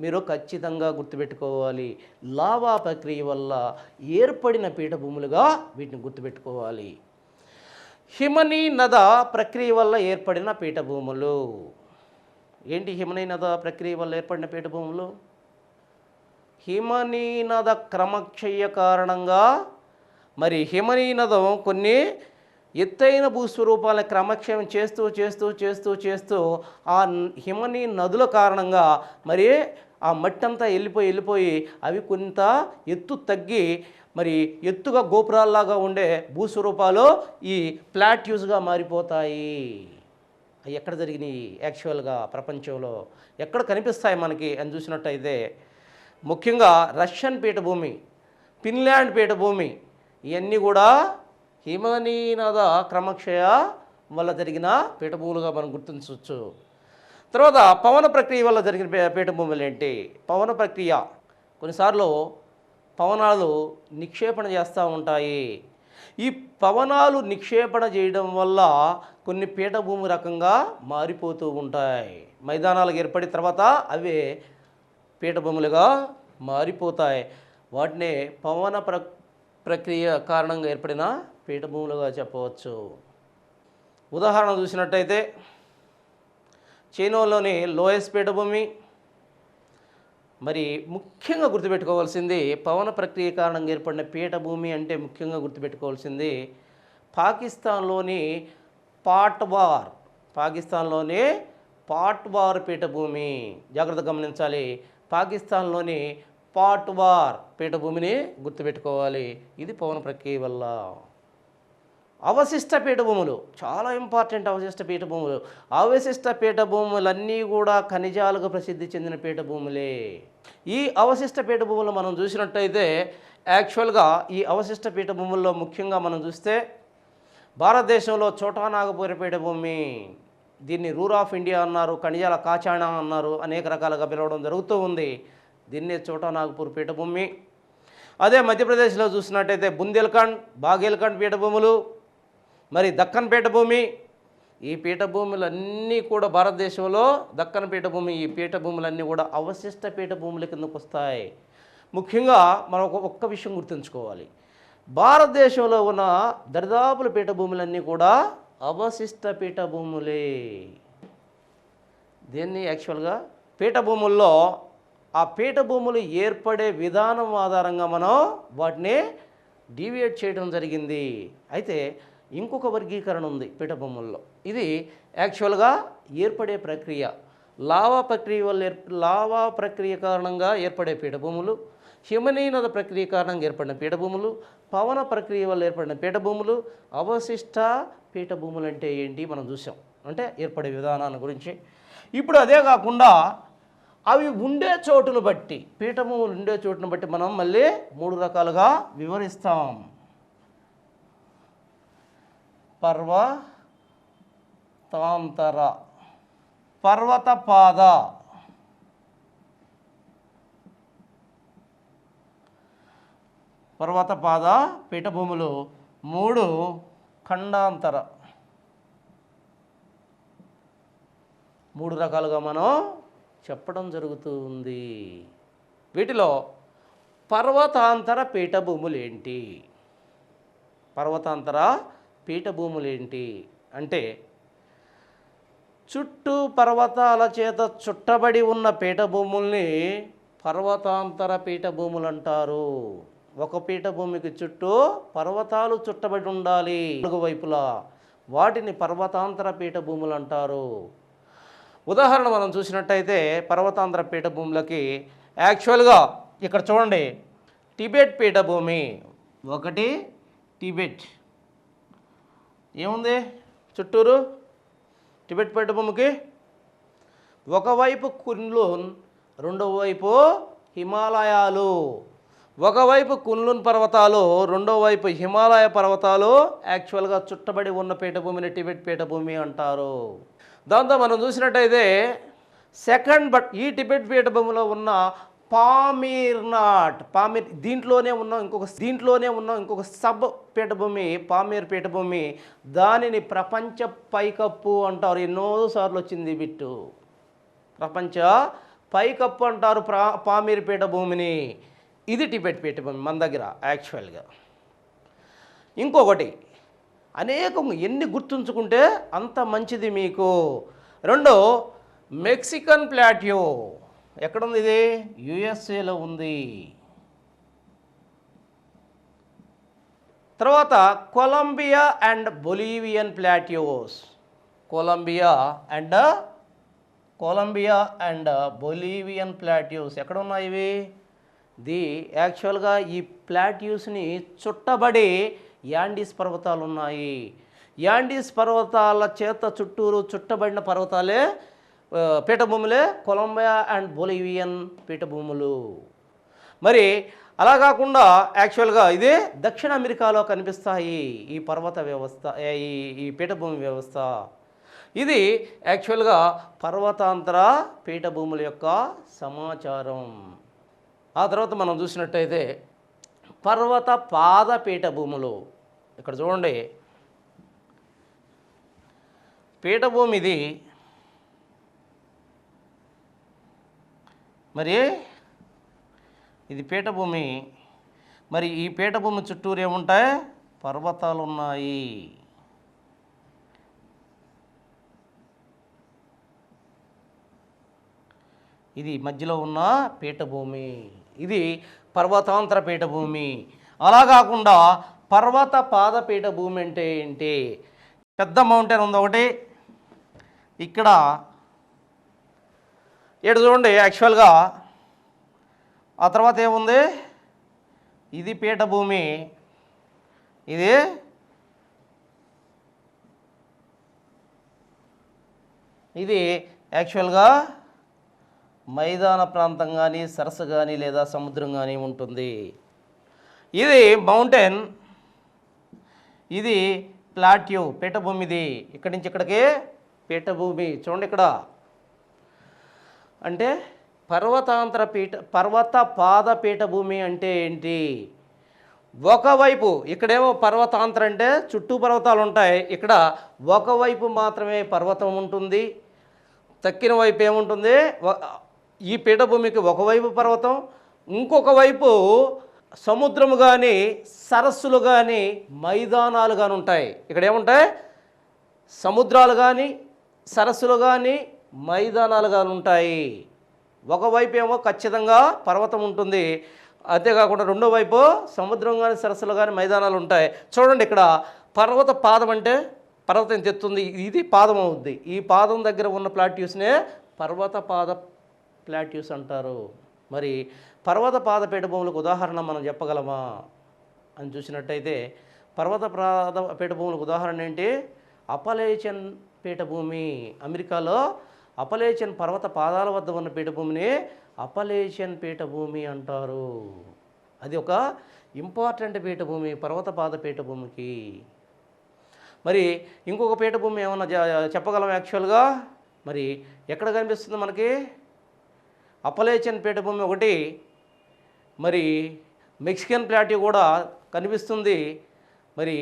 మీరు ఖచ్చితంగా గుర్తుపెట్టుకోవాలి. లావా ప్రక్రియ వల్ల ఏర్పడిన పీఠభూములుగా వీటిని గుర్తుపెట్టుకోవాలి. హిమనీ నద ప్రక్రియ వల్ల ఏర్పడిన పీఠభూములు ఏంటి? హిమనీ నద ప్రక్రియ వల్ల ఏర్పడిన పీఠభూములు హిమనీనద క్రమక్షయ కారణంగా, మరి హిమనీనదం కొన్ని ఎత్తైన భూస్వరూపాలను క్రమక్షయం చేస్తూ చేస్తూ చేస్తూ చేస్తూ ఆ హిమనీ నదుల కారణంగా మరి ఆ మట్టి అంతా వెళ్ళిపోయి అవి కొంత ఎత్తు తగ్గి మరి ఎత్తుగా గోపురాల్లాగా ఉండే భూస్వరూపాలు ఈ ప్లాట్యూస్గా మారిపోతాయి. అవి ఎక్కడ జరిగినాయి యాక్చువల్గా ప్రపంచంలో ఎక్కడ కనిపిస్తాయి మనకి అని చూసినట్టయితే ముఖ్యంగా రష్యన్ పీఠభూమి, ఫిన్లాండ్ పీఠభూమి, ఇవన్నీ కూడా హిమనీనద క్రమక్షయ వల్ల జరిగిన పీఠభూములుగా మనం గుర్తించవచ్చు. తర్వాత పవన ప్రక్రియ వల్ల జరిగిన పీఠభూములు ఏంటి? పవన ప్రక్రియ కొన్నిసార్లు పవనాలు నిక్షేపణ చేస్తూ ఉంటాయి. ఈ పవనాలు నిక్షేపణ చేయడం వల్ల కొన్ని పీఠభూమి రకంగా మారిపోతూ ఉంటాయి. మైదానాలకు ఏర్పడిన తర్వాత అవే పీఠభూములుగా మారిపోతాయి. వాటిని పవన ప్రక్రియ కారణంగా ఏర్పడిన పీఠభూములుగా చెప్పవచ్చు. ఉదాహరణ చూసినట్టయితే చైనాలోని లోయస్ పీఠభూమి. మరి ముఖ్యంగా గుర్తుపెట్టుకోవాల్సింది పవన ప్రక్రియ కారణంగా ఏర్పడిన పీఠభూమి అంటే ముఖ్యంగా గుర్తుపెట్టుకోవాల్సింది పాకిస్తాన్లోని పాట్వార్ పీఠభూమి. జాగ్రత్త గమనించాలి. పాకిస్తాన్లోని పాట్వార్ పీఠభూమిని గుర్తుపెట్టుకోవాలి. ఇది పవన ప్రక్రియ వల్ల. అవశిష్ట పీఠభూములు చాలా ఇంపార్టెంట్. అవశిష్ట పీఠభూములన్నీ కూడా ఖనిజాలుగా ప్రసిద్ధి చెందిన పీఠభూములే. ఈ అవశిష్ట పీఠభూములు మనం చూసినట్టయితే యాక్చువల్గా ఈ అవశిష్ట పీఠభూముల్లో ముఖ్యంగా మనం చూస్తే భారతదేశంలో చోటానాగపూర్ పీఠభూమి, దీన్ని రూర్ ఆఫ్ ఇండియా అన్నారు, ఖనిజాల కాచాణా అన్నారు, అనేక రకాలుగా పిలవడం జరుగుతూ ఉంది. దీన్నే చోటానాగపూర్ పీఠభూమి. అదే మధ్యప్రదేశ్లో చూసినట్టయితే బుందేల్ఖండ్, బాఘేల్ఖండ్ పీఠభూములు, మరి దక్కన్ పీఠభూమి. ఈ పీఠభూములన్నీ కూడా భారతదేశంలో దక్కన్ పీఠభూమి, ఈ పీఠభూములన్నీ కూడా అవశిష్ట పీఠభూముల కిందకు వస్తాయి. ముఖ్యంగా మనం ఒక్క విషయం గుర్తుంచుకోవాలి, భారతదేశంలో ఉన్న దరిదాపుల పీఠభూములన్నీ కూడా అవశిష్ట పీఠభూములే. దీన్ని యాక్చువల్గా పీఠభూముల్లో ఆ పీఠభూములు ఏర్పడే విధానం ఆధారంగా మనం వాటిని డీవియేట్ చేయడం జరిగింది. అయితే ఇంకొక వర్గీకరణ ఉంది పీఠభూముల్లో. ఇది యాక్చువల్గా ఏర్పడే ప్రక్రియ. లావా ప్రక్రియ కారణంగా ఏర్పడే పీఠభూములు, హిమనీనద ప్రక్రియ కారణంగా ఏర్పడిన పీఠభూములు, పవన ప్రక్రియ వల్ల ఏర్పడిన పీఠభూములు, అవశిష్ట పీఠభూములు అంటే ఏంటి మనం చూసాం, అంటే ఏర్పడే విధానాన్ని గురించి. ఇప్పుడు అదే కాకుండా అవి ఉండే చోటును బట్టి, పీఠభూములు ఉండే చోటును బట్టి మనం మళ్ళీ 3 రకాలుగా వివరిస్తాం. పర్వతాంతర, పర్వతపాద, పర్వత పాద పీఠభూములు, 3 ఖండాంతర. 3 రకాలుగా మనం చెప్పడం జరుగుతుంది. వీటిలో పర్వతాంతర పీఠభూములు ఏంటి? పర్వతాంతర పీఠభూములు ఏంటి అంటే చుట్టూ పర్వతాల చేత చుట్టబడి ఉన్న పీఠభూముల్ని పర్వతాంతర పీఠభూములు అంటారు. ఒక పీఠభూమికి చుట్టూ పర్వతాలు చుట్టబడి ఉండాలి 4 వైపులా, వాటిని పర్వతాంతర పీఠభూములు అంటారు. ఉదాహరణ మనం చూసినట్టయితే పర్వతాంతర పీఠభూములకి యాక్చువల్గా ఇక్కడ చూడండి, టిబెట్ పీఠభూమి ఒకటి. టిబెట్ ఏముంది చుట్టూరు? టిబెట్ పీఠభూమికి ఒకవైపు కున్లున్, రెండవ వైపు హిమాలయాలు. ఒకవైపు కున్లున్ పర్వతాలు, రెండో వైపు హిమాలయ పర్వతాలు యాక్చువల్గా చుట్టబడి ఉన్న పీఠభూమిని టిబెట్ పీఠభూమి అంటారు. దాంతో మనం చూసినట్టయితే ఈ టిబెట్ పీఠభూమిలో ఉన్న పామీర్ దీంట్లోనే ఉన్న ఇంకొక సబ్ పీఠభూమి పామీర్ పీఠభూమి, దానిని ప్రపంచ పైకప్పు అంటారు. ఎన్నోసార్లు వచ్చింది బిట్టు. ప్రపంచ పైకప్పు అంటారు పామీర్ పీఠభూమిని. ఇది టిబెట్ పీఠభూమి మన దగ్గర యాక్చువల్గా. ఇంకొకటి అనేకం ఎన్ని గుర్తుంచుకుంటే అంత మంచిది మీకు. 2 మెక్సికన్ ప్లాట్యూ. ఎక్కడుంది ఇది? యుఎస్ఏలో ఉంది. తర్వాత Colombia and Bolivian plateaus. Colombia and Bolivian plateaus ఎక్కడ ఉన్నాయి ఇవి? యాక్చువల్గా ఈ ప్లాట్యూస్ని చుట్టబడి యాండీస్ పర్వతాలు ఉన్నాయి. యాండీస్ పర్వతాల చేత చుట్టూరు చుట్టబడిన పర్వతాలే పీఠభూములే కొలంబియా అండ్ బొలీవియన్ పీఠభూములు. మరి అలా కాకుండా యాక్చువల్గా ఇదే దక్షిణ అమెరికాలో కనిపిస్తాయి ఈ పర్వత వ్యవస్థ, ఈ పీఠభూమి వ్యవస్థ. ఇది యాక్చువల్గా పర్వతాంతర పీఠభూముల యొక్క సమాచారం. ఆ తర్వాత మనం చూసినట్టయితే పర్వత పాద పీఠభూములు. ఇక్కడ చూడండి, పీఠభూమి ఇది. మరి ఇది పీఠభూమి. మరి ఈ పీఠభూమి చుట్టూరు ఏముంటాయి? పర్వతాలు ఉన్నాయి. ఇది మధ్యలో ఉన్న పీఠభూమి. ఇది పర్వతాంతర పీఠభూమి. అలా కాకుండా పర్వత పాద పీఠభూమి అంటే ఏంటి? పెద్ద మౌంటైన్ ఉంది ఒకటి ఇక్కడ. ఇక్కడ చూడండి యాక్చువల్గా. ఆ తర్వాత ఏముంది? ఇది పీఠభూమి. ఇది యాక్చువల్గా మైదాన ప్రాంతం కానీ సరస్సు కానీ లేదా సముద్రం కానీ ఉంటుంది. ఇది మౌంటైన్. ఇది ప్లాట్యూ పీఠభూమి. ఇది ఇక్కడి నుంచి ఇక్కడికి పీఠభూమి. చూడండి ఇక్కడ అంటే పర్వత పాద పీఠభూమి అంటే ఏంటి? ఒకవైపు ఇక్కడేమో పర్వతాంతర అంటే చుట్టూ పర్వతాలు ఉంటాయి. ఇక్కడ ఒకవైపు మాత్రమే పర్వతం ఉంటుంది, తక్కిన వైపు ఏముంటుంది? ఈ పీఠభూమికి ఒకవైపు పర్వతం, ఇంకొక వైపు సముద్రము కానీ సరస్సులు కానీ మైదానాలు కానీ ఉంటాయి. ఇక్కడ ఏముంటాయి? సముద్రాలు కానీ సరస్సులు కానీ మైదానాలు కానీ ఉంటాయి. ఒకవైపు ఏమో ఖచ్చితంగా పర్వతం ఉంటుంది, అంతేకాకుండా రెండో వైపు సముద్రం కానీ సరస్సులు కానీ మైదానాలు ఉంటాయి. చూడండి ఇక్కడ పర్వత పాదం అంటే పర్వతం తెస్తుంది, ఇది పాదం అవుద్ది. ఈ పాదం దగ్గర ఉన్న ప్లాట్యూస్నే పర్వత పాద ప్లాట్యూస్ అంటారు. మరి పర్వత పాద పీఠభూములకు ఉదాహరణ మనం చెప్పగలమా అని చూసినట్టయితే పర్వత పాద పీఠభూములకు ఉదాహరణ ఏంటి? అపలేచన్ పీఠభూమి. అమెరికాలో అపలేచన్ పర్వత పాదాల వద్ద ఉన్న పీఠభూమిని అపలేచన్ పీఠభూమి అంటారు. అది ఒక ఇంపార్టెంట్ పీఠభూమి పర్వత పాద పీఠభూమికి. మరి ఇంకొక పీఠభూమి ఏమన్నా చెప్పగలం యాక్చువల్గా? మరి ఎక్కడ కనిపిస్తుంది మనకి? అపలేచన్ పీఠభూమి ఒకటి, మరి మెక్సికన్ ప్లాట్యూ కూడా కనిపిస్తుంది. మరి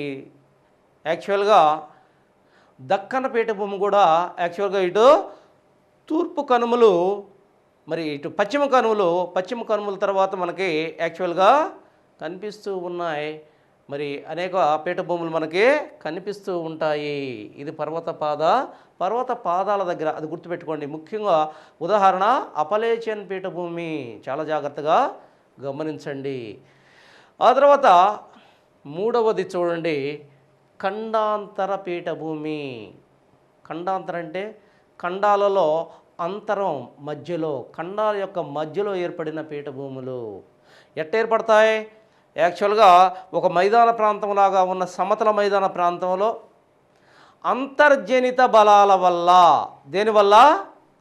యాక్చువల్గా దక్కన పీఠభూమి కూడా యాక్చువల్గా ఇటు తూర్పు కనుమలు, మరి ఇటు పశ్చిమ కనుమల తర్వాత మనకి యాక్చువల్గా కనిపిస్తూ ఉన్నాయి. మరి అనేక పీఠభూములు మనకి కనిపిస్తూ ఉంటాయి. ఇది పర్వత పాదాల దగ్గర, అది గుర్తుపెట్టుకోండి. ముఖ్యంగా ఉదాహరణ అపలేచియన్ పీఠభూమి, చాలా జాగ్రత్తగా గమనించండి. ఆ తర్వాత మూడవది చూడండి, ఖండాంతర పీఠభూమి. ఖండాంతరం అంటే ఖండాలలో అంతరం, మధ్యలో, ఖండాల యొక్క మధ్యలో ఏర్పడిన పీఠభూములు. ఎట్ట ఏర్పడతాయి? యాక్చువల్గా ఒక మైదాన ప్రాంతంలాగా ఉన్న సమతల మైదాన ప్రాంతంలో అంతర్జనిత బలాల వల్ల, దేనివల్ల?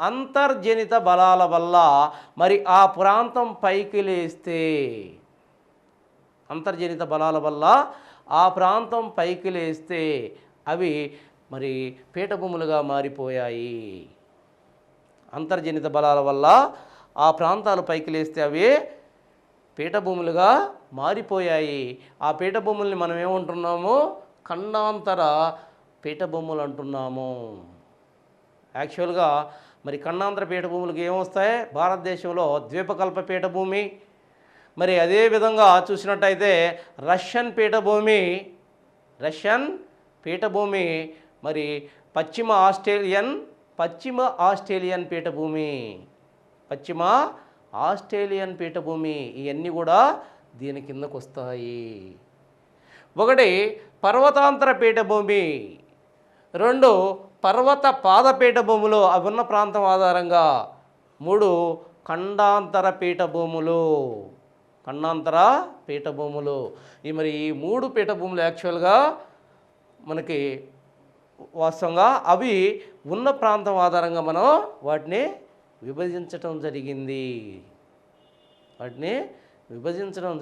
అంతర్జనిత బలాల వల్ల మరి ఆ ప్రాంతం పైకి లేస్తే, అంతర్జనిత బలాల వల్ల ఆ ప్రాంతం పైకి లేస్తే అవి మరి పీఠభూములుగా మారిపోయాయి. అంతర్జనిత బలాల వల్ల ఆ ప్రాంతాలు పైకి లేస్తే అవి పీఠభూములుగా మారిపోయాయి. ఆ పీఠభూముల్ని మనం ఏమంటున్నాము? ఖండాంతర పీఠభూములు అంటున్నాము. యాక్చువల్గా మరి ఖండాంతర పీఠభూములకు ఏమొస్తాయి? భారతదేశంలో ద్వీపకల్ప పీఠభూమి, మరి అదేవిధంగా చూసినట్టయితే రష్యన్ పీఠభూమి, మరి పశ్చిమ ఆస్ట్రేలియన్ పీఠభూమి, ఇవన్నీ కూడా దీని కిందకు వస్తాయి. ఒకటి పర్వతాంతర పీఠభూమి, రెండు పర్వత పాద పీఠభూములు అవి ఉన్న ప్రాంతం ఆధారంగా, మూడు ఖండాంతర పీఠభూములు. మరి ఈ మూడు పీఠభూములు యాక్చువల్గా మనకి వాస్తవంగా అవి ఉన్న ప్రాంతం ఆధారంగా మనం వాటిని విభజించటం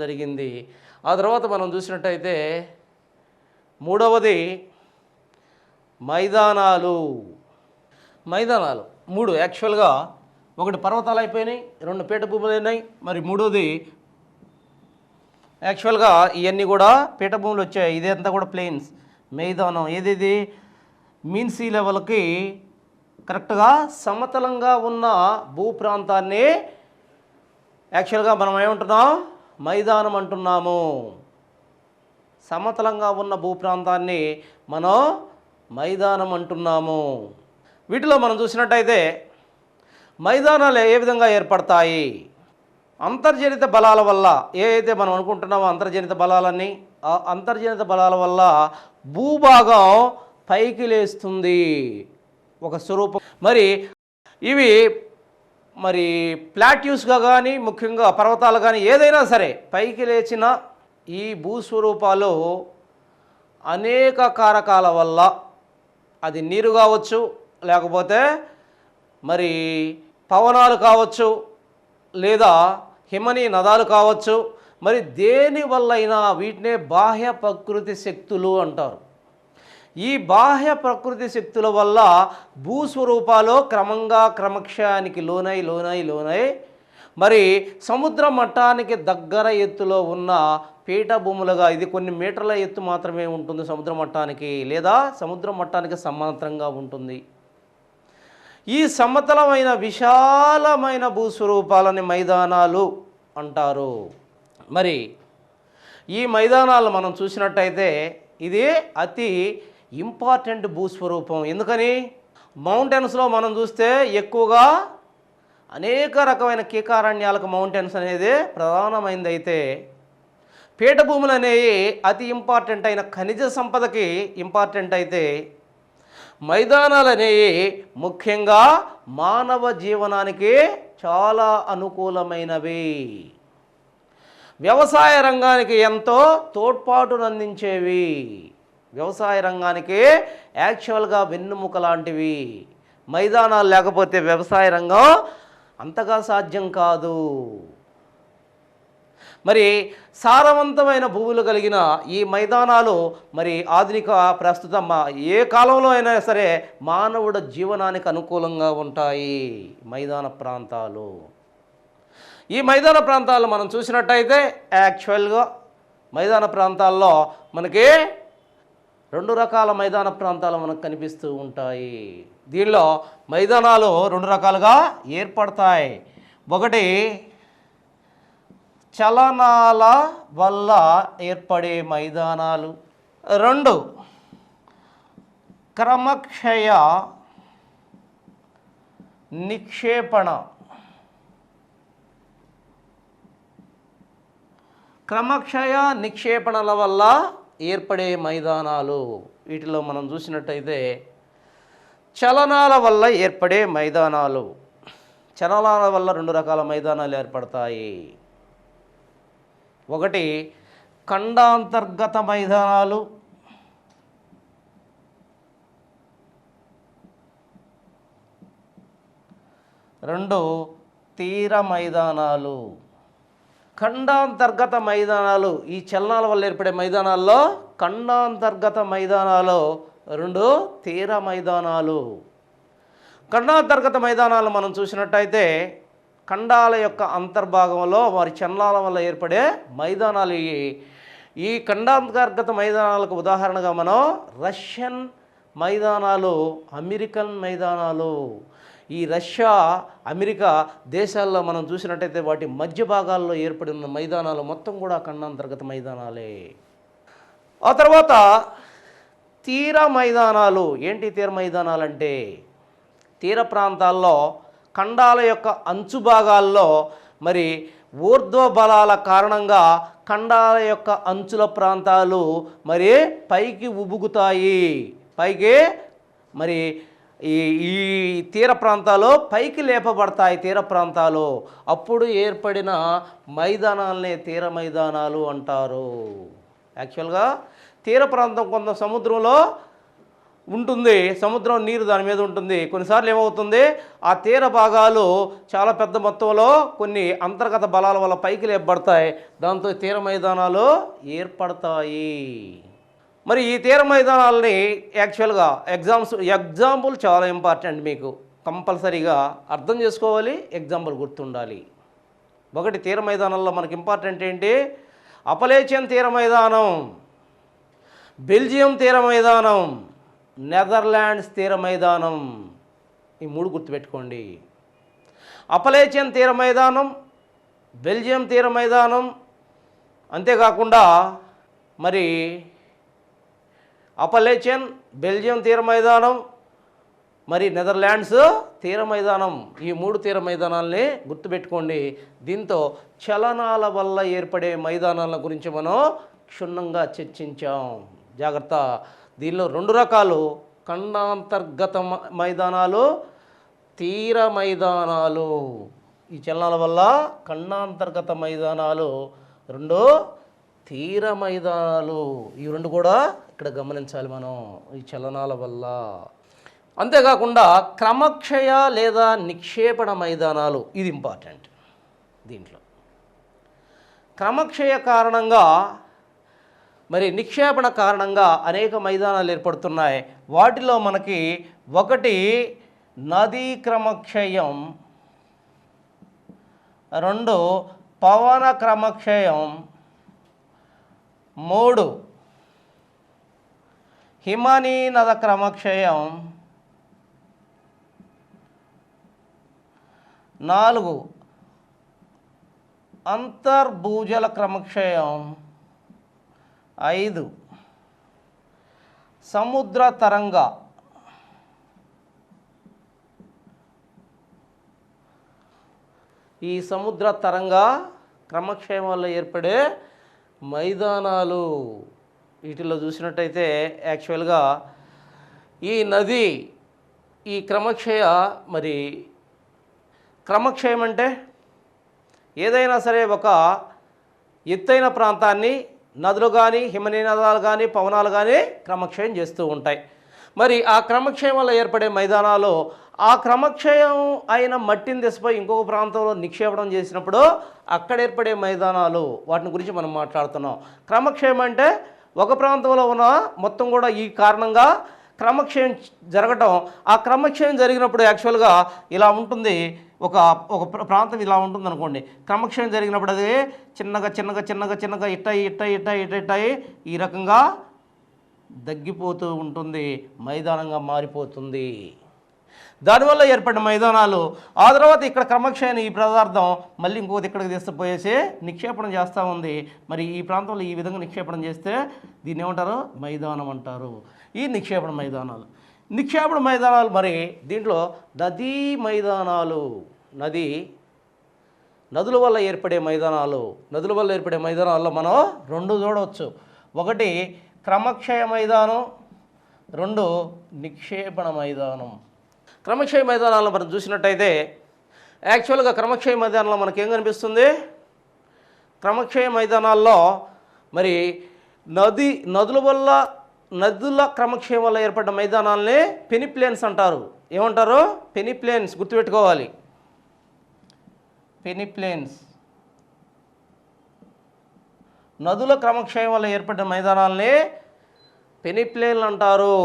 జరిగింది. ఆ తర్వాత మనం చూసినట్టయితే మూడవది మైదానాలు. మూడు యాక్చువల్గా, ఒకటి పర్వతాలు అయిపోయినాయి, రెండు పీఠభూములు అయినాయి, మరి మూడోది యాక్చువల్గా ఇవన్నీ కూడా పీఠభూములు వచ్చాయి. ఇదంతా కూడా ప్లెయిన్స్, మైదానం. ఏది మీన్ సీ లెవెల్కి కరెక్ట్గా సమతలంగా ఉన్న భూప్రాంతాన్ని యాక్చువల్గా మనం ఏమంటున్నాం? మైదానం అంటున్నాము. సమతలంగా ఉన్న భూప్రాంతాన్ని మనం మైదానం అంటున్నాము. వీటిలో మనం చూసినట్టయితే మైదానాలు ఏ విధంగా ఏర్పడతాయి? అంతర్జనిత బలాల వల్ల. ఏదైతే మనం అనుకుంటున్నామో అంతర్జనిత బలాలన్నీ, ఆ అంతర్జనిత బలాల వల్ల భూభాగం పైకి లేస్తుంది ఒక స్వరూపం. మరి ఇవి మరి ప్లాట్యూస్గా కానీ, ముఖ్యంగా పర్వతాలు కానీ ఏదైనా సరే పైకి లేచిన ఈ భూస్వరూపాలు అనేక కారకాల వల్ల, అది నీరు కావచ్చు, లేకపోతే మరి పవనాలు కావచ్చు, లేదా హిమనీ నదాలు కావచ్చు, మరి దేనివల్లైనా వీటినే బాహ్య ప్రకృతి శక్తులు అంటారు. ఈ బాహ్య ప్రకృతి శక్తుల వల్ల భూస్వరూపాలు క్రమక్షయానికి లోనై మరి సముద్ర మట్టానికి దగ్గర ఎత్తులో ఉన్న పీఠభూములుగా, ఇది కొన్ని మీటర్ల ఎత్తు మాత్రమే ఉంటుంది సముద్ర మట్టానికి, లేదా సముద్ర మట్టానికి సమాంతరంగా ఉంటుంది. ఈ సమతలమైన విశాలమైన భూస్వరూపాలని మైదానాలు అంటారు. మరి ఈ మైదానాలు మనం చూసినట్టయితే ఇది అతి ఇంపార్టెంట్ భూస్వరూపం. ఎందుకని? మౌంటైన్స్లో మనం చూస్తే ఎక్కువగా అనేక రకమైన కీకారణ్యాలకు మౌంటైన్స్ అనేది ప్రధానమైనది. అయితే పీఠభూములు అనేవి అతి ఇంపార్టెంట్ అయిన ఖనిజ సంపదకి ఇంపార్టెంట్ అయితే, మైదానాలు అనేవి ముఖ్యంగా మానవ జీవనానికి చాలా అనుకూలమైనవి, వ్యవసాయ రంగానికి ఎంతో తోడ్పాటునందించేవి, వ్యవసాయ రంగానికి యాక్చువల్గా వెన్నుముక లాంటివి. మైదానాలు లేకపోతే వ్యవసాయ రంగం అంతగా సాధ్యం కాదు. మరి సారవంతమైన భూములు కలిగిన ఈ మైదానాలు మరి ఆధునిక ప్రస్తుతం ఏ కాలంలో అయినా సరే మానవుడి జీవనానికి అనుకూలంగా ఉంటాయి మైదాన ప్రాంతాలు. ఈ మైదాన ప్రాంతాల్లో మనం చూసినట్టయితే యాక్చువల్గా మైదాన ప్రాంతాల్లో మనకి 2 రకాల మైదాన ప్రాంతాలు మనకు కనిపిస్తూ ఉంటాయి. దీనిలో మైదానాలు 2 రకాలుగా ఏర్పడతాయి. ఒకటి చలనాల వల్ల ఏర్పడే మైదానాలు, 2 క్రమక్షయ నిక్షేపణ. క్రమక్షయ నిక్షేపణల వల్ల ఏర్పడే మైదానాలు. వీటిలో మనం చూసినట్టయితే చలనాల వల్ల ఏర్పడే మైదానాలు. చలనాల వల్ల 2 రకాల మైదానాలు ఏర్పడతాయి. ఒకటి ఖండాంతర్గత మైదానాలు, 2 తీర మైదానాలు. ఖండాంతర్గత మైదానాలు, ఈ చలనాల వల్ల ఏర్పడే మైదానాల్లో ఖండాంతర్గత మైదానాలు, 2 తీర మైదానాలు. ఖండాంతర్గత మైదానాలు మనం చూసినట్టయితే ఖండాల యొక్క అంతర్భాగంలో వారి చలనాల వల్ల ఏర్పడే మైదానాలు. ఈ ఖండాంతర్గత మైదానాలకు ఉదాహరణగా మనం రష్యన్ మైదానాలు, అమెరికన్ మైదానాలు. ఈ రష్యా, అమెరికా దేశాల్లో మనం చూసినట్టయితే వాటి మధ్య భాగాల్లో ఏర్పడి ఉన్న మైదానాలు మొత్తం కూడా ఖండాంతర్గత మైదానాలే. ఆ తర్వాత తీర మైదానాలు. ఏంటి తీర మైదానాలు అంటే, తీర ప్రాంతాల్లో ఖండాల యొక్క అంచు భాగాల్లో మరి ఊర్ధ్వ బలాల కారణంగా ఖండాల యొక్క అంచుల ప్రాంతాలు మరి పైకి ఉబుకుతాయి. పైకి మరి ఈ తీర ప్రాంతాలు పైకి లేపబడతాయి. తీర ప్రాంతాలు అప్పుడు ఏర్పడిన మైదానాలనే తీర మైదానాలు అంటారు. యాక్చువల్గా తీర ప్రాంతం కొంత సముద్రంలో ఉంటుంది, సముద్రం నీరు దాని మీద ఉంటుంది. కొన్నిసార్లు ఏమవుతుంది, ఆ తీర భాగాలు చాలా పెద్ద మొత్తంలో కొన్ని అంతర్గత బలాల వల్ల పైకి లేపబడతాయి. దాంతో తీర మైదానాలు ఏర్పడతాయి. మరి ఈ తీర మైదానాలని యాక్చువల్గా ఎగ్జాంపుల్ చాలా ఇంపార్టెంట్. మీకు కంపల్సరీగా అర్థం చేసుకోవాలి, ఎగ్జాంపుల్ గుర్తుండాలి. ఒకటి తీర మైదానాల్లో మనకి ఇంపార్టెంట్ ఏంటి, అపలేచియన్ తీర మైదానం, బెల్జియం తీర మైదానం, నెదర్లాండ్స్ తీర మైదానం. ఈ 3 గుర్తుపెట్టుకోండి. అపలేచియన్ తీర మైదానం, బెల్జియం తీర మైదానం, అంతేకాకుండా మరి అపలేచియన్, బెల్జియం తీర మైదానం, మరి నెదర్లాండ్స్ తీర మైదానం. ఈ 3 తీర మైదానాలని గుర్తుపెట్టుకోండి. దీంతో చలనాల వల్ల ఏర్పడే మైదానాల గురించి మనం క్షుణ్ణంగా చర్చించాం. జాగ్రత్త. దీనిలో 2 రకాలు, ఖండాంతర్గత మైదానాలు, తీర మైదానాలు. ఈ చలనాల వల్ల ఖండాంతర్గత మైదానాలు, 2 తీర మైదానాలు. ఈ 2 కూడా ఇక్కడ గమనించాలి మనం, ఈ చలనాల వల్ల. అంతేకాకుండా క్రమక్షయ లేదా నిక్షేపణ మైదానాలు, ఇది ఇంపార్టెంట్. దీంట్లో క్రమక్షయ కారణంగా మరి నిక్షేపణ కారణంగా అనేక మైదానాలు ఏర్పడుతున్నాయి. వాటిలో మనకి ఒకటి నదీ క్రమక్షయం, 2 పవన క్రమక్షయం, 3 హిమనీనద క్రమక్షయం, 4 అంతర్భూజల క్రమక్షయం, 5 సముద్ర తరంగ, ఈ సముద్ర తరంగ క్రమక్షయం వల్ల ఏర్పడే మైదానాలు. వీటిలో చూసినట్టయితే యాక్చువల్గా ఈ నది, ఈ క్రమక్షయ, మరి క్రమక్షయం అంటే ఏదైనా సరే ఒక ఎత్తైన ప్రాంతాన్ని నదులు కానీ, హిమనీనదాలు కానీ, పవనాలు కానీ క్రమక్షయం చేస్తూ ఉంటాయి. మరి ఆ క్రమక్షయం వల్ల ఏర్పడే మైదానాలు, ఆ క్రమక్షయం అయిన మట్టిని తెసిపోయి ఇంకొక ప్రాంతంలో నిక్షేపణం చేసినప్పుడు అక్కడ ఏర్పడే మైదానాలు, వాటిని గురించి మనం మాట్లాడుతున్నాం. క్రమక్షయం అంటే ఒక ప్రాంతంలో ఉన్న మొత్తం కూడా ఈ కారణంగా క్రమక్షయం జరగటం. ఆ క్రమక్షయం జరిగినప్పుడు యాక్చువల్గా ఇలా ఉంటుంది. ఒక ఒక ప్రాంతం ఇలా ఉంటుందనుకోండి, క్రమక్షయం జరిగినప్పుడు అది చిన్నగా చిన్నగా చిన్నగా చిన్నగా ఇట్టాయి ఈ రకంగా దగ్గిపోతూ ఉంటుంది, మైదానంగా మారిపోతుంది. దానివల్ల ఏర్పడిన మైదానాలు ఆ తర్వాత ఇక్కడ క్రమక్షయాన్ని ఈ పదార్థం మళ్ళీ ఇంకొకటి ఇక్కడికి తీసుకుపోయేసి నిక్షేపణ చేస్తూ ఉంది. మరి ఈ ప్రాంతంలో ఈ విధంగా నిక్షేపణ చేస్తే దీన్ని ఏమంటారు? మైదానం అంటారు. ఈ నిక్షేపణ మైదానాలు మరి దీంట్లో నదీ మైదానాలు, నదుల వల్ల ఏర్పడే మైదానాల్లో మనం రెండు చూడవచ్చు. ఒకటి క్రమక్షయ మైదానం, రెండు నిక్షేపణ మైదానం. క్రమక్షయ మైదానాల్లో మనం చూసినట్టయితే యాక్చువల్గా క్రమక్షయ మైదానంలో మనకేం కనిపిస్తుంది? క్రమక్షయ మైదానాల్లో మరి నదుల క్రమక్షయం వల్ల ఏర్పడ్డ మైదానాలనే పెనిప్లేన్స్ అంటారు. ఏమంటారు? పెనిప్లేన్స్. గుర్తుపెట్టుకోవాలి, పెనిప్లేన్స్. నదుల క్రమక్షయం వల్ల ఏర్పడ్డ మైదానాలనే పెనిప్లేన్లు అంటారు.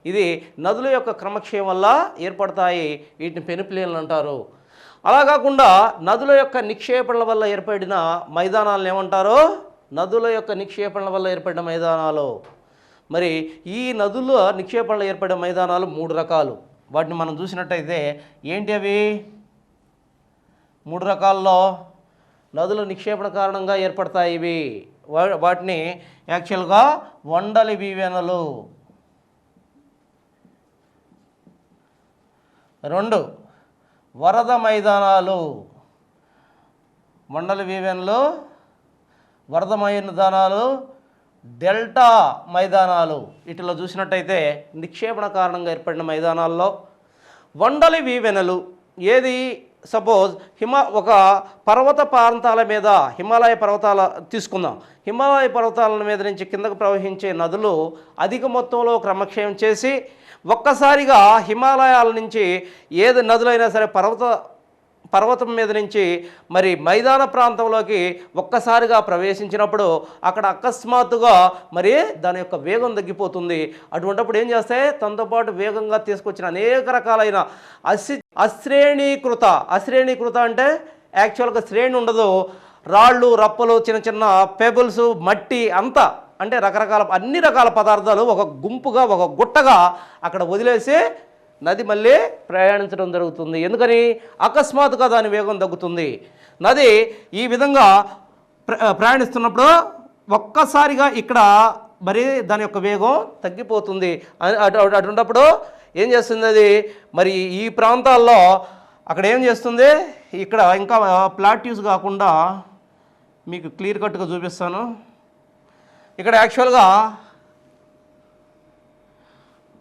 ఇది నదుల యొక్క క్రమక్షయం వల్ల ఏర్పడతాయి, వీటిని పెనిప్లేన్లు అంటారు. అలా కాకుండా నదుల యొక్క నిక్షేపణల వల్ల ఏర్పడిన మైదానాలను ఏమంటారు? ఏర్పడిన మైదానాలు. మరి ఈ నదుల నిక్షేపణలు ఏర్పడిన మైదానాలు 3 రకాలు. వాటిని మనం చూసినట్టయితే ఏంటి అవి? 3 రకాల్లో నదుల నిక్షేపణ కారణంగా ఏర్పడతాయి ఇవి. వాటిని యాక్చువల్గా వండలి వీవెనలు, 2 వరద మైదానాలు. వండలి వీవెనలు, వరద మైదానాలు, డెల్టా మైదానాలు. వీటిలో చూసినట్టయితే నిక్షేపణ కారణంగా ఏర్పడిన మైదానాల్లో వండలి వీవెనలు ఏది? సపోజ్ ఒక పర్వత ప్రాంతాల మీద, హిమాలయ పర్వతాల తీసుకుందాం. హిమాలయ పర్వతాల మీద నుంచి కిందకు ప్రవహించే నదులు అధిక మొత్తంలో క్రమక్షయం చేసి ఒక్కసారిగా హిమాలయాల నుంచి ఏది నదులైనా సరే పర్వతం మీద నుంచి మరి మైదాన ప్రాంతంలోకి ఒక్కసారిగా ప్రవేశించినప్పుడు అక్కడ అకస్మాత్తుగా మరి దాని యొక్క వేగం తగ్గిపోతుంది. అటువంటిప్పుడు ఏం చేస్తాయి? తనతో పాటు వేగంగా తీసుకొచ్చిన అనేక రకాలైన అశ్రేణీకృత అంటే యాక్చువల్గా శ్రేణి ఉండదు, రాళ్ళు, రప్పలు, చిన్న చిన్న పెబుల్స్, మట్టి అంతా అంటే అన్ని రకాల పదార్థాలు ఒక గుంపుగా, ఒక గుట్టగా అక్కడ వదిలేసి నది మళ్ళీ ప్రయాణించడం జరుగుతుంది. ఎందుకని? అకస్మాత్తుగా దాని వేగం తగ్గుతుంది. నది ఈ విధంగా ప్రయాణిస్తున్నప్పుడు ఒక్కసారిగా ఇక్కడ మరి దాని యొక్క వేగం తగ్గిపోతుంది. అటువంటిప్పుడు ఏం చేస్తుంది అది? మరి ఈ ప్రాంతాల్లో అక్కడ ఏం చేస్తుంది? ఇక్కడ ఇంకా ప్లాట్యూస్ కాకుండా మీకు క్లియర్ కట్గా చూపిస్తాను. ఇక్కడ యాక్చువల్గా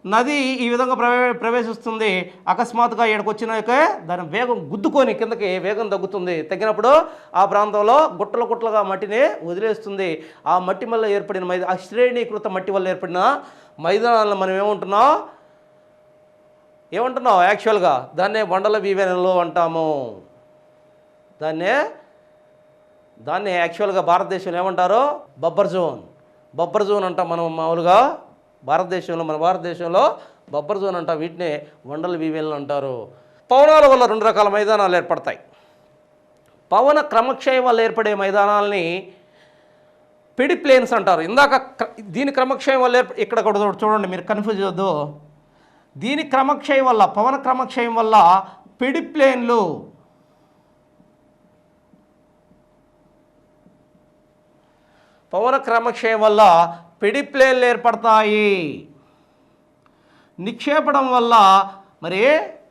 నది ఈ విధంగా ప్రవేశిస్తుంది. అకస్మాత్తుగా ఇక్కడికి వచ్చినాక దాని వేగం గుద్దుకొని కిందకి వేగం తగ్గినప్పుడు ఆ ప్రాంతంలో గుట్టలుగా మట్టిని వదిలేస్తుంది. ఆ మట్టి వల్ల ఏర్పడిన అశ్రేణీకృత మట్టి వల్ల ఏర్పడిన మైదానాలను మనం ఏమంటున్నాం? యాక్చువల్గా దాన్నే వండల వీవెనలు అంటాము. దాన్నే యాక్చువల్గా భారతదేశంలో ఏమంటారో బఫర్ జోన్ అంటాం మనం మామూలుగా. మన భారతదేశంలో బఫర్ జోన్ అంటాం. వీటినే వండల వీవెనలు అంటారు. పవనాల వల్ల 2 రకాల మైదానాలు ఏర్పడతాయి. పవన క్రమక్షయం వల్ల ఏర్పడే మైదానాలని పెడిప్లేన్స్ అంటారు. ఇందాక దీని క్రమక్షయం వల్ల ఇక్కడ కూడా చూడండి, మీరు కన్ఫ్యూజ్ అవ్వద్దు. దీని క్రమక్షయం వల్ల, పవన క్రమక్షయం వల్ల పెడిప్లేన్లు, పవన క్రమక్షయం వల్ల పెడిప్లేన్లు ఏర్పడతాయి. నిక్షేపడం వల్ల మరి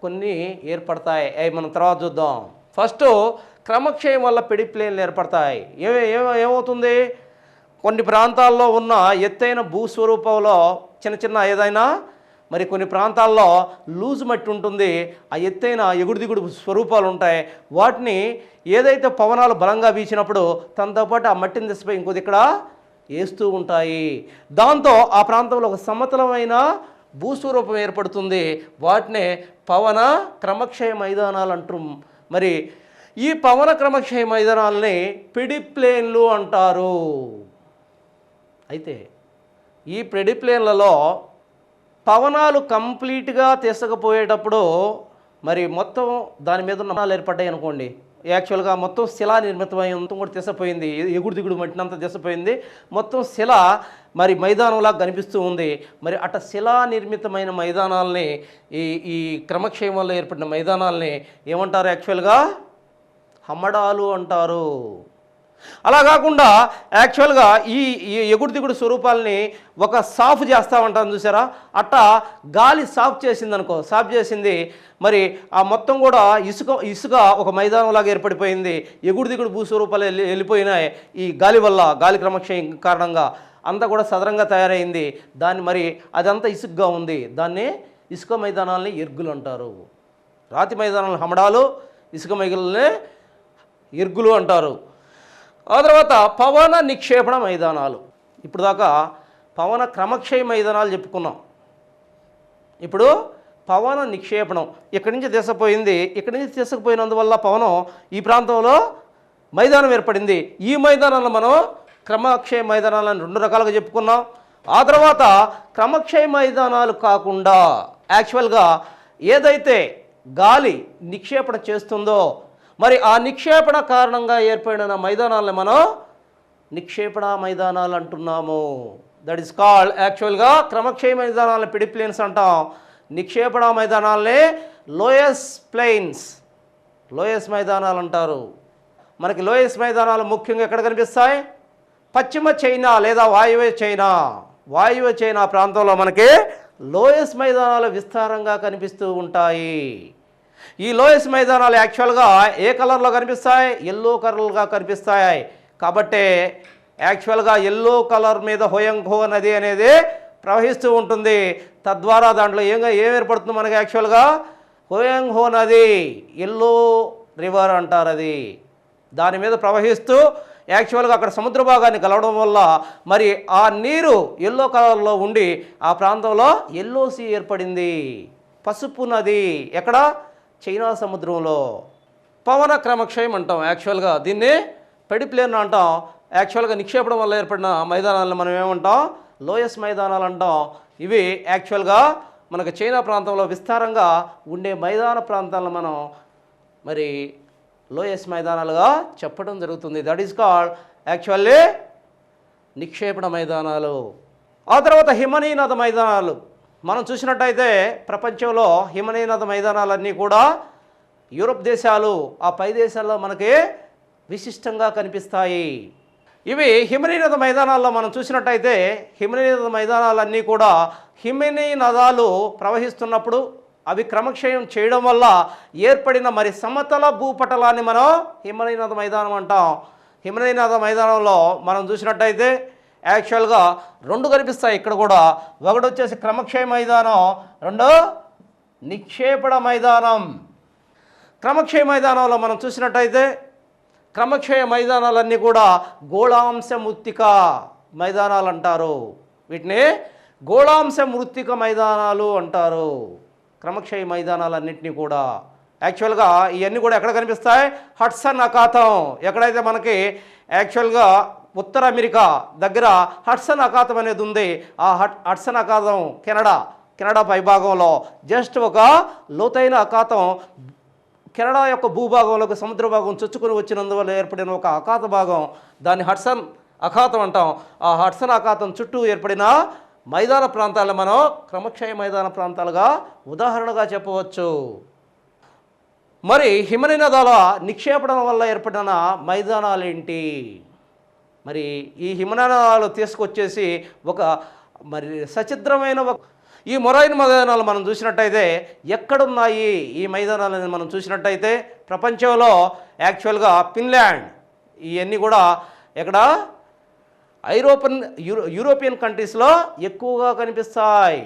కొన్ని ఏర్పడతాయి. మనం తర్వాత చూద్దాం. ఫస్ట్ క్రమక్షయం వల్ల పెడిప్లేన్లు ఏర్పడతాయి. ఏమవుతుంది? కొన్ని ప్రాంతాల్లో ఉన్న ఎత్తైన భూస్వరూపంలో చిన్న ఏదైనా మరి కొన్ని ప్రాంతాల్లో లూజు మట్టి ఉంటుంది, ఆ ఎత్తైన ఎగుడు స్వరూపాలు ఉంటాయి. వాటిని ఏదైతే పవనాలు బలంగా వీచినప్పుడు తనతో పాటు ఆ మట్టిని తీసిపోయి ఇంకొద్ది ఇక్కడ వేస్తూ ఉంటాయి. దాంతో ఆ ప్రాంతంలో ఒక సమతలమైన భూస్వరూపం ఏర్పడుతుంది. వాటినే పవన క్రమక్షయ మైదానాలు అంటారు. మరి ఈ పవన క్రమక్షయ మైదానాలని పెడిప్లేన్లు అంటారు. అయితే ఈ పెడిప్లేన్లలో పవనాలు కంప్లీట్గా తీసుకుపోయేటప్పుడు మరి మొత్తం దాని మీద ఉన్న పవనాలు ఏర్పడ్డాయి అనుకోండి, యాక్చువల్గా మొత్తం శిలా నిర్మితమై మొత్తం కూడా తీసపోయింది, ఎగుడు దిగుడు మట్టినంతా తీసపోయింది, మొత్తం శిల మరి మైదానంలా కనిపిస్తూ ఉంది. మరి అట శిలా నిర్మితమైన మైదానాల్ని ఈ ఈ క్రమక్షేమంలో ఏర్పడిన మైదానాల్ని ఏమంటారు? యాక్చువల్గా హమ్మడాలు అంటారు. అలా కాకుండా యాక్చువల్గా ఈ ఎగుడు దిగుడు స్వరూపాలని ఒక సాఫ్ చేస్తూ ఉంటాను చూసారా, అట్టా గాలి సాఫ్ చేసిందనుకో, సాఫ్ చేసింది మరి ఆ మొత్తం కూడా ఇసుక ఒక మైదానంలాగా ఏర్పడిపోయింది. ఎగుడు దిగుడు భూస్వరూపాలు వెళ్ళిపోయినాయి ఈ గాలి వల్ల, గాలి క్రమక్షయం కారణంగా అంతా కూడా సదరంగా తయారైంది. దాన్ని మరి అదంతా ఇసుకగా ఉంది, దాన్ని ఇసుక మైదానాలని ఎర్గులు అంటారు. రాతి మైదానాలను హమడాలు, ఇసుక మైదానాలని ఎర్గులు అంటారు. ఆ తర్వాత పవన నిక్షేపణ మైదానాలు. ఇప్పుడు దాకా పవన క్రమక్షయ మైదానాలు చెప్పుకున్నాం. ఇప్పుడు పవన నిక్షేపణం, ఇక్కడి నుంచి తీసుకుపోయింది, ఇక్కడి నుంచి తీసుకుపోయినందువల్ల పవనం ఈ ప్రాంతంలో మైదానం ఏర్పడింది. ఈ మైదానాలను మనం క్రమక్షయ మైదానాలను 2 రకాలుగా చెప్పుకున్నాం. ఆ తర్వాత క్రమక్షయ మైదానాలు కాకుండా యాక్చువల్గా ఏదైతే గాలి నిక్షేపణ చేస్తుందో మరి ఆ నిక్షేపణ కారణంగా ఏర్పడిన మైదానాలను మనం నిక్షేపణ మైదానాలు అంటున్నాము. దట్ ఈస్ కాల్డ్ యాక్చువల్గా క్రమక్షయ మైదానాలను పిడిప్లేన్స్ అంటాం, నిక్షేపణ మైదానాలనే లోయస్ ప్లెయిన్స్, లోయస్ మైదానాలు అంటారు. మనకి లోయస్ మైదానాలు ముఖ్యంగా ఎక్కడ కనిపిస్తాయి? పశ్చిమ చైనా లేదా వాయువ్య చైనా ప్రాంతంలో మనకి లోయస్ మైదానాలు విస్తారంగా కనిపిస్తూ ఉంటాయి. ఈ లోయస్ మైదానాలు యాక్చువల్గా ఏ కలర్లో కనిపిస్తాయి? ఎల్లో కలర్గా కనిపిస్తాయి. కాబట్టి యాక్చువల్గా ఎల్లో కలర్ మీద హోయంగ్హో నది అనేది ప్రవహిస్తూ ఉంటుంది. తద్వారా దాంట్లో ఏం ఏర్పడుతుంది మనకి? యాక్చువల్గా హోయంగ్హో నది, ఎల్లో రివర్ అంటారు. అది దాని మీద ప్రవహిస్తూ యాక్చువల్గా అక్కడ సముద్ర భాగాన్ని కలవడం వల్ల మరి ఆ నీరు ఎల్లో కలర్లో ఉండి ఆ ప్రాంతంలో ఎల్లో సీ ఏర్పడింది. పసుపు నది ఎక్కడ? చైనా సముద్రంలో. పవన క్రమక్షయం అంటాం. యాక్చువల్గా దీన్ని పెడిప్లేన్ అంటాం. యాక్చువల్గా నిక్షేపడం వల్ల ఏర్పడిన మైదానాలను మనం ఏమంటాం? లోయస్ మైదానాలు అంటాం. ఇవి యాక్చువల్గా మనకు చైనా ప్రాంతంలో విస్తారంగా ఉండే మైదాన ప్రాంతాలను మనం మరి లోయస్ మైదానాలుగా చెప్పడం జరుగుతుంది. దట్ ఈస్ కాల్డ్ యాక్చువల్లీ నిక్షేపణ మైదానాలు. ఆ తర్వాత హిమనీనద మైదానాలు మనం చూసినట్టయితే ప్రపంచంలో హిమనీనద మైదానాలన్నీ కూడా యూరోప్ దేశాలు, ఆ పై దేశాల్లో మనకి విశిష్టంగా కనిపిస్తాయి. ఇవి హిమనీనద మైదానాల్లో మనం చూసినట్టయితే హిమనీనద మైదానాలన్నీ కూడా హిమనీ నదాలు ప్రవహిస్తున్నప్పుడు అవి క్రమక్షయం చేయడం వల్ల ఏర్పడిన మరి సమతల భూపటలాన్ని మనం హిమనీనద మైదానం అంటాం. హిమనీనద మైదానంలో మనం చూసినట్టయితే యాక్చువల్గా 2 కనిపిస్తాయి ఇక్కడ కూడా. ఒకటి వచ్చేసి క్రమక్షయ మైదానం, 2 నిక్షేపణ మైదానం. క్రమక్షయ మైదానంలో మనం చూసినట్టయితే క్రమక్షయ మైదానాలన్నీ కూడా గోళాంశ మృత్తిక మైదానాలు అంటారు. వీటిని గోళాంశ మృత్తిక మైదానాలు అంటారు. క్రమక్షయ మైదానాలన్నింటినీ కూడా యాక్చువల్గా ఇవన్నీ కూడా ఎక్కడ కనిపిస్తాయి? హడ్సన్ అఖాతం. ఎక్కడైతే మనకి యాక్చువల్గా ఉత్తర అమెరికా దగ్గర హడ్సన్ అఖాతం అనేది ఉంది. ఆ హడ్సన్ అఖాతం కెనడా పైభాగంలో జస్ట్ ఒక లోతైన అఖాతం కెనడా యొక్క భూభాగంలోకి సముద్ర భాగం చొచ్చుకొని వచ్చినందువల్ల ఏర్పడిన ఒక అఖాత భాగం, దాన్ని హడ్సన్ అఖాతం అంటాం. ఆ హడ్సన్ అఖాతం చుట్టూ ఏర్పడిన మైదాన ప్రాంతాలను మనం క్రమక్షయ మైదాన ప్రాంతాలుగా ఉదాహరణగా చెప్పవచ్చు. మరి హిమనీ నదాల నిక్షేపణం వల్ల ఏర్పడిన మైదానాలు ఏంటి? మరి ఈ హిమనదాలు తీసుకొచ్చేసి ఒక మరి సచిద్రమైన ఈ మొరైన్ మైదానాలు మనం చూసినట్టయితే ఎక్కడున్నాయి ఈ మైదానాలని మనం చూసినట్టయితే ప్రపంచంలో యాక్చువల్గా ఫిన్లాండ్, ఇవన్నీ కూడా ఎక్కడ యూరోపియన్ కంట్రీస్లో ఎక్కువగా కనిపిస్తాయి.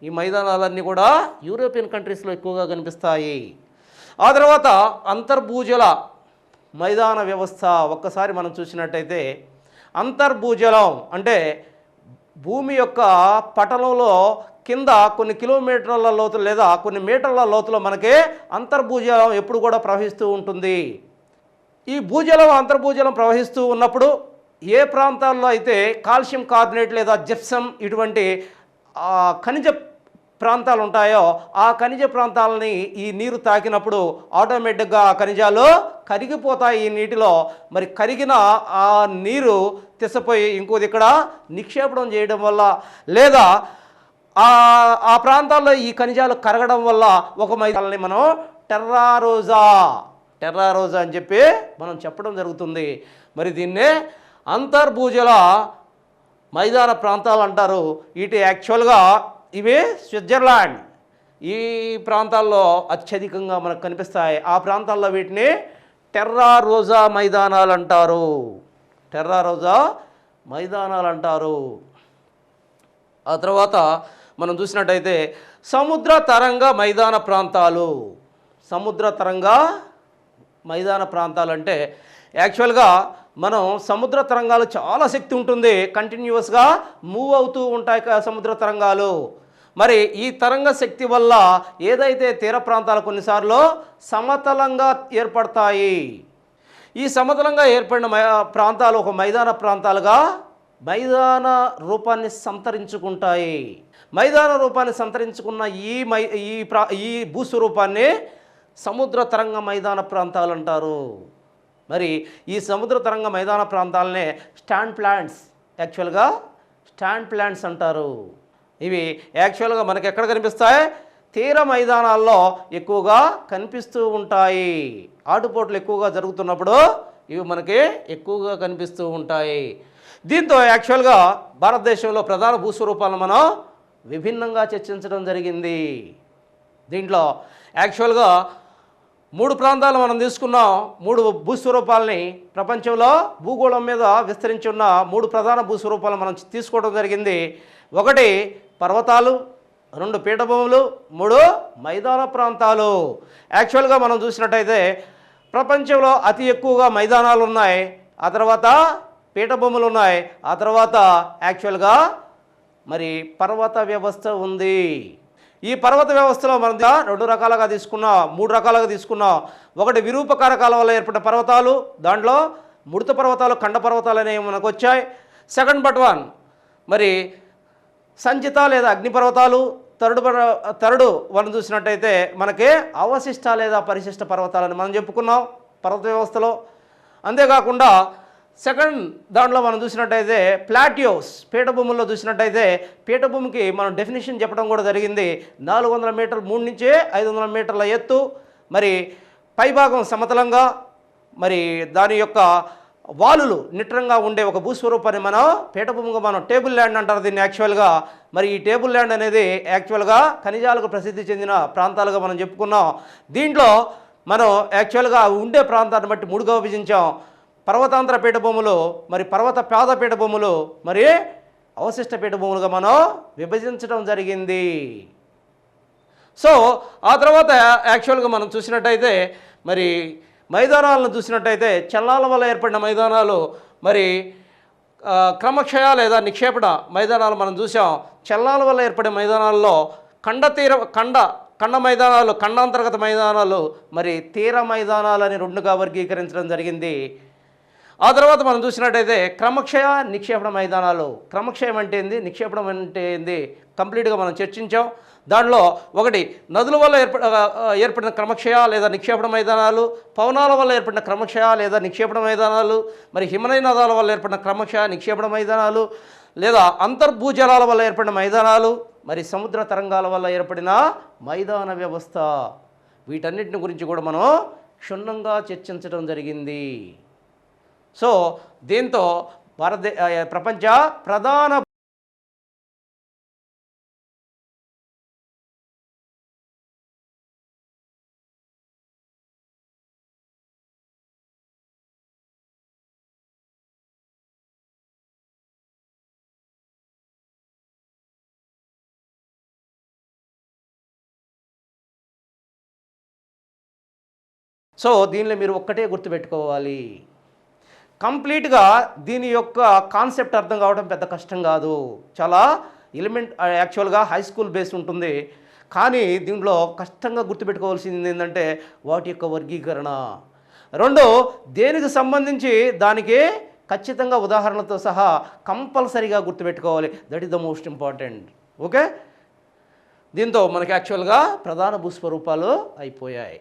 ఈ మైదానాలన్నీ కూడా యూరోపియన్ కంట్రీస్లో ఎక్కువగా కనిపిస్తాయి. ఆ తర్వాత అంతర్భూజల మైదాన వ్యవస్థ ఒక్కసారి మనం చూసినట్టయితే అంతర్భూజలం అంటే భూమి యొక్క పటలంలో కింద కొన్ని కిలోమీటర్ల లోతు లేదా కొన్ని మీటర్ల లోతులో మనకి అంతర్భూజలం ఎప్పుడు కూడా ప్రవహిస్తూ ఉంటుంది. ఈ భూజలం అంతర్భూజలం ప్రవహిస్తూ ఉన్నప్పుడు ఏ ప్రాంతాల్లో అయితే కాల్షియం కార్బోనేట్ లేదా జిప్సమ్ ఇటువంటి ఖనిజ ప్రాంతాలు ఉంటాయో ఆ ఖనిజ ప్రాంతాలని ఈ నీరు తాకినప్పుడు ఆటోమేటిక్గా ఆ ఖనిజాలు కరిగిపోతాయి ఈ నీటిలో. మరి కరిగిన ఆ నీరు తీసపోయి ఇంకోది ఇక్కడ నిక్షేపణం చేయడం వల్ల లేదా ఆ ప్రాంతాల్లో ఈ ఖనిజాలు కరగడం వల్ల ఒక మైదానాన్ని మనం టెర్రా రోజా అని చెప్పి మనం చెప్పడం జరుగుతుంది. మరి దీన్నే అంతర్భూజల మైదాన ప్రాంతాలు అంటారు. ఇటు యాక్చువల్గా ఇవి స్విట్జర్లాండ్ ఈ ప్రాంతాల్లో అత్యధికంగా మనకు కనిపిస్తాయి. ఆ ప్రాంతాల్లో వీటిని టెర్రా రోజా మైదానాలు అంటారు. ఆ తర్వాత మనం చూసినట్టయితే సముద్ర తరంగ మైదాన ప్రాంతాలు అంటే యాక్చువల్గా మనం సముద్ర తరంగాలు చాలా శక్తి ఉంటుంది, కంటిన్యూస్గా మూవ్ అవుతూ ఉంటాయి సముద్ర తరంగాలు. మరి ఈ తరంగ శక్తి వల్ల ఏదైతే తీర ప్రాంతాలు కొన్నిసార్లు సమతలంగా ఏర్పడతాయి. ఈ సమతలంగా ఏర్పడిన ప్రాంతాలు ఒక మైదాన ప్రాంతాలుగా మైదాన రూపాన్ని సంతరించుకుంటాయి. మైదాన రూపాన్ని సంతరించుకున్న ఈ భూస్వరూపాన్ని సముద్ర తరంగ మైదాన ప్రాంతాలు అంటారు. మరి ఈ సముద్ర తరంగ మైదాన ప్రాంతాలనే స్టాండ్ ప్లాంట్స్ అంటారు. ఇవి యాక్చువల్గా మనకి ఎక్కడ కనిపిస్తాయి? తీర మైదానాల్లో ఎక్కువగా కనిపిస్తూ ఉంటాయి. ఆటుపోట్లు ఎక్కువగా జరుగుతున్నప్పుడు ఇవి మనకి ఎక్కువగా కనిపిస్తూ ఉంటాయి. దీంతో యాక్చువల్గా భారతదేశంలో ప్రధాన భూస్వరూపాలను మనం విభిన్నంగా చర్చించడం జరిగింది. దీంట్లో యాక్చువల్గా 3 ప్రాంతాలు మనం తీసుకున్నాం. 3 భూస్వరూపాలని ప్రపంచంలో భూగోళం మీద విస్తరించి ఉన్న 3 ప్రధాన భూస్వరూపాలను మనం తీసుకోవడం జరిగింది. 1 పర్వతాలు, 2 పీఠభూములు, 3 మైదాన ప్రాంతాలు. యాక్చువల్గా మనం చూసినట్టయితే ప్రపంచంలో అతి ఎక్కువగా మైదానాలు ఉన్నాయి, ఆ తర్వాత పీఠభూములు ఉన్నాయి, ఆ తర్వాత యాక్చువల్గా మరి పర్వత వ్యవస్థ ఉంది. ఈ పర్వత వ్యవస్థలో మనం 2 రకాలుగా తీసుకున్నాం, 3 రకాలుగా తీసుకున్నాం. 1 విరూపకారకాల వల్ల ఏర్పడిన పర్వతాలు, దాంట్లో మృత పర్వతాలు, ఖండ పర్వతాలు అనేవి మనకు వచ్చాయి. సెకండ్ బట్ వన్ మరి సంచిత లేదా అగ్నిపర్వతాలు. థర్డ్ వన్ చూసినట్టయితే మనకి అవశిష్ట లేదా పరిశిష్ట పర్వతాలని మనం చెప్పుకున్నాం పర్వత వ్యవస్థలో. అంతేకాకుండా సెకండ్ దాంట్లో మనం చూసినట్టయితే ప్లాట్యూస్, పీఠభూముల్లో చూసినట్టయితే పీఠభూమికి మనం డెఫినేషన్ చెప్పడం కూడా జరిగింది. 400 మీటర్లు 3 నుంచి 500 మీటర్ల ఎత్తు, మరి పైభాగం సమతలంగా, మరి దాని యొక్క వాలులు నిట్రంగా ఉండే ఒక భూస్వరూపాన్ని మనం పీఠభూమిగా మనం టేబుల్ ల్యాండ్ అంటారు దీన్ని యాక్చువల్గా. మరి ఈ టేబుల్ ల్యాండ్ అనేది యాక్చువల్గా ఖనిజాలకు ప్రసిద్ధి చెందిన ప్రాంతాలుగా మనం చెప్పుకున్నాం. దీంట్లో మనం యాక్చువల్గా ఉండే ప్రాంతాన్ని బట్టి 3గా విభజించాం. పర్వతాంతర పీఠభూములు, మరి పర్వత పాద పీఠభూములు, మరి అవశిష్ట పీఠభూములుగా మనం విభజించడం జరిగింది. సో ఆ తర్వాత యాక్చువల్గా మనం చూసినట్టయితే మరి మైదానాలను చూసినట్టయితే చలనాల వల్ల ఏర్పడిన మైదానాలు, మరి క్రమక్షయ లేదా నిక్షేపణ మైదానాలు మనం చూసాం. చలనాల వల్ల ఏర్పడే మైదానాల్లో ఖండ మైదానాలు, ఖండాంతర్గత మైదానాలు, మరి తీర మైదానాలని 2గా వర్గీకరించడం జరిగింది. ఆ తర్వాత మనం చూసినట్టయితే క్రమక్షయ నిక్షేపణ మైదానాలు. క్రమక్షయం అంటే ఏంది, నిక్షేపణం అంటే ఏంది కంప్లీట్గా మనం చర్చించాం. దాంట్లో 1 నదుల వల్ల ఏర్పడిన క్రమక్షయ లేదా నిక్షేపణ మైదానాలు, పవనాల వల్ల ఏర్పడిన క్రమక్షయ లేదా నిక్షేపణ మైదానాలు, మరి హిమనయ నదాల వల్ల ఏర్పడిన క్రమక్షయ నిక్షేపణ మైదానాలు, లేదా అంతర్భూజలాల వల్ల ఏర్పడిన మైదానాలు, మరి సముద్ర తరంగాల వల్ల ఏర్పడిన మైదాన వ్యవస్థ. వీటన్నిటిని గురించి కూడా మనం క్షుణ్ణంగా చర్చించడం జరిగింది. సో దీంతో ప్రపంచ ప్రధాన సో దీనిలో మీరు ఒక్కటే గుర్తుపెట్టుకోవాలి, కంప్లీట్గా దీని యొక్క కాన్సెప్ట్ అర్థం కావడం పెద్ద కష్టం కాదు. చాలా యాక్చువల్గా హై స్కూల్ బేస్ ఉంటుంది. కానీ దీంట్లో కష్టంగా గుర్తుపెట్టుకోవాల్సింది ఏంటంటే వాటి యొక్క వర్గీకరణ. 2 దేనికి సంబంధించి దానికి ఖచ్చితంగా ఉదాహరణలతో సహా కంపల్సరీగా గుర్తుపెట్టుకోవాలి. That is the most important. Okay, దీంతో మనకి యాక్చువల్గా ప్రధాన భూస్వరూపాలు అయిపోయాయి.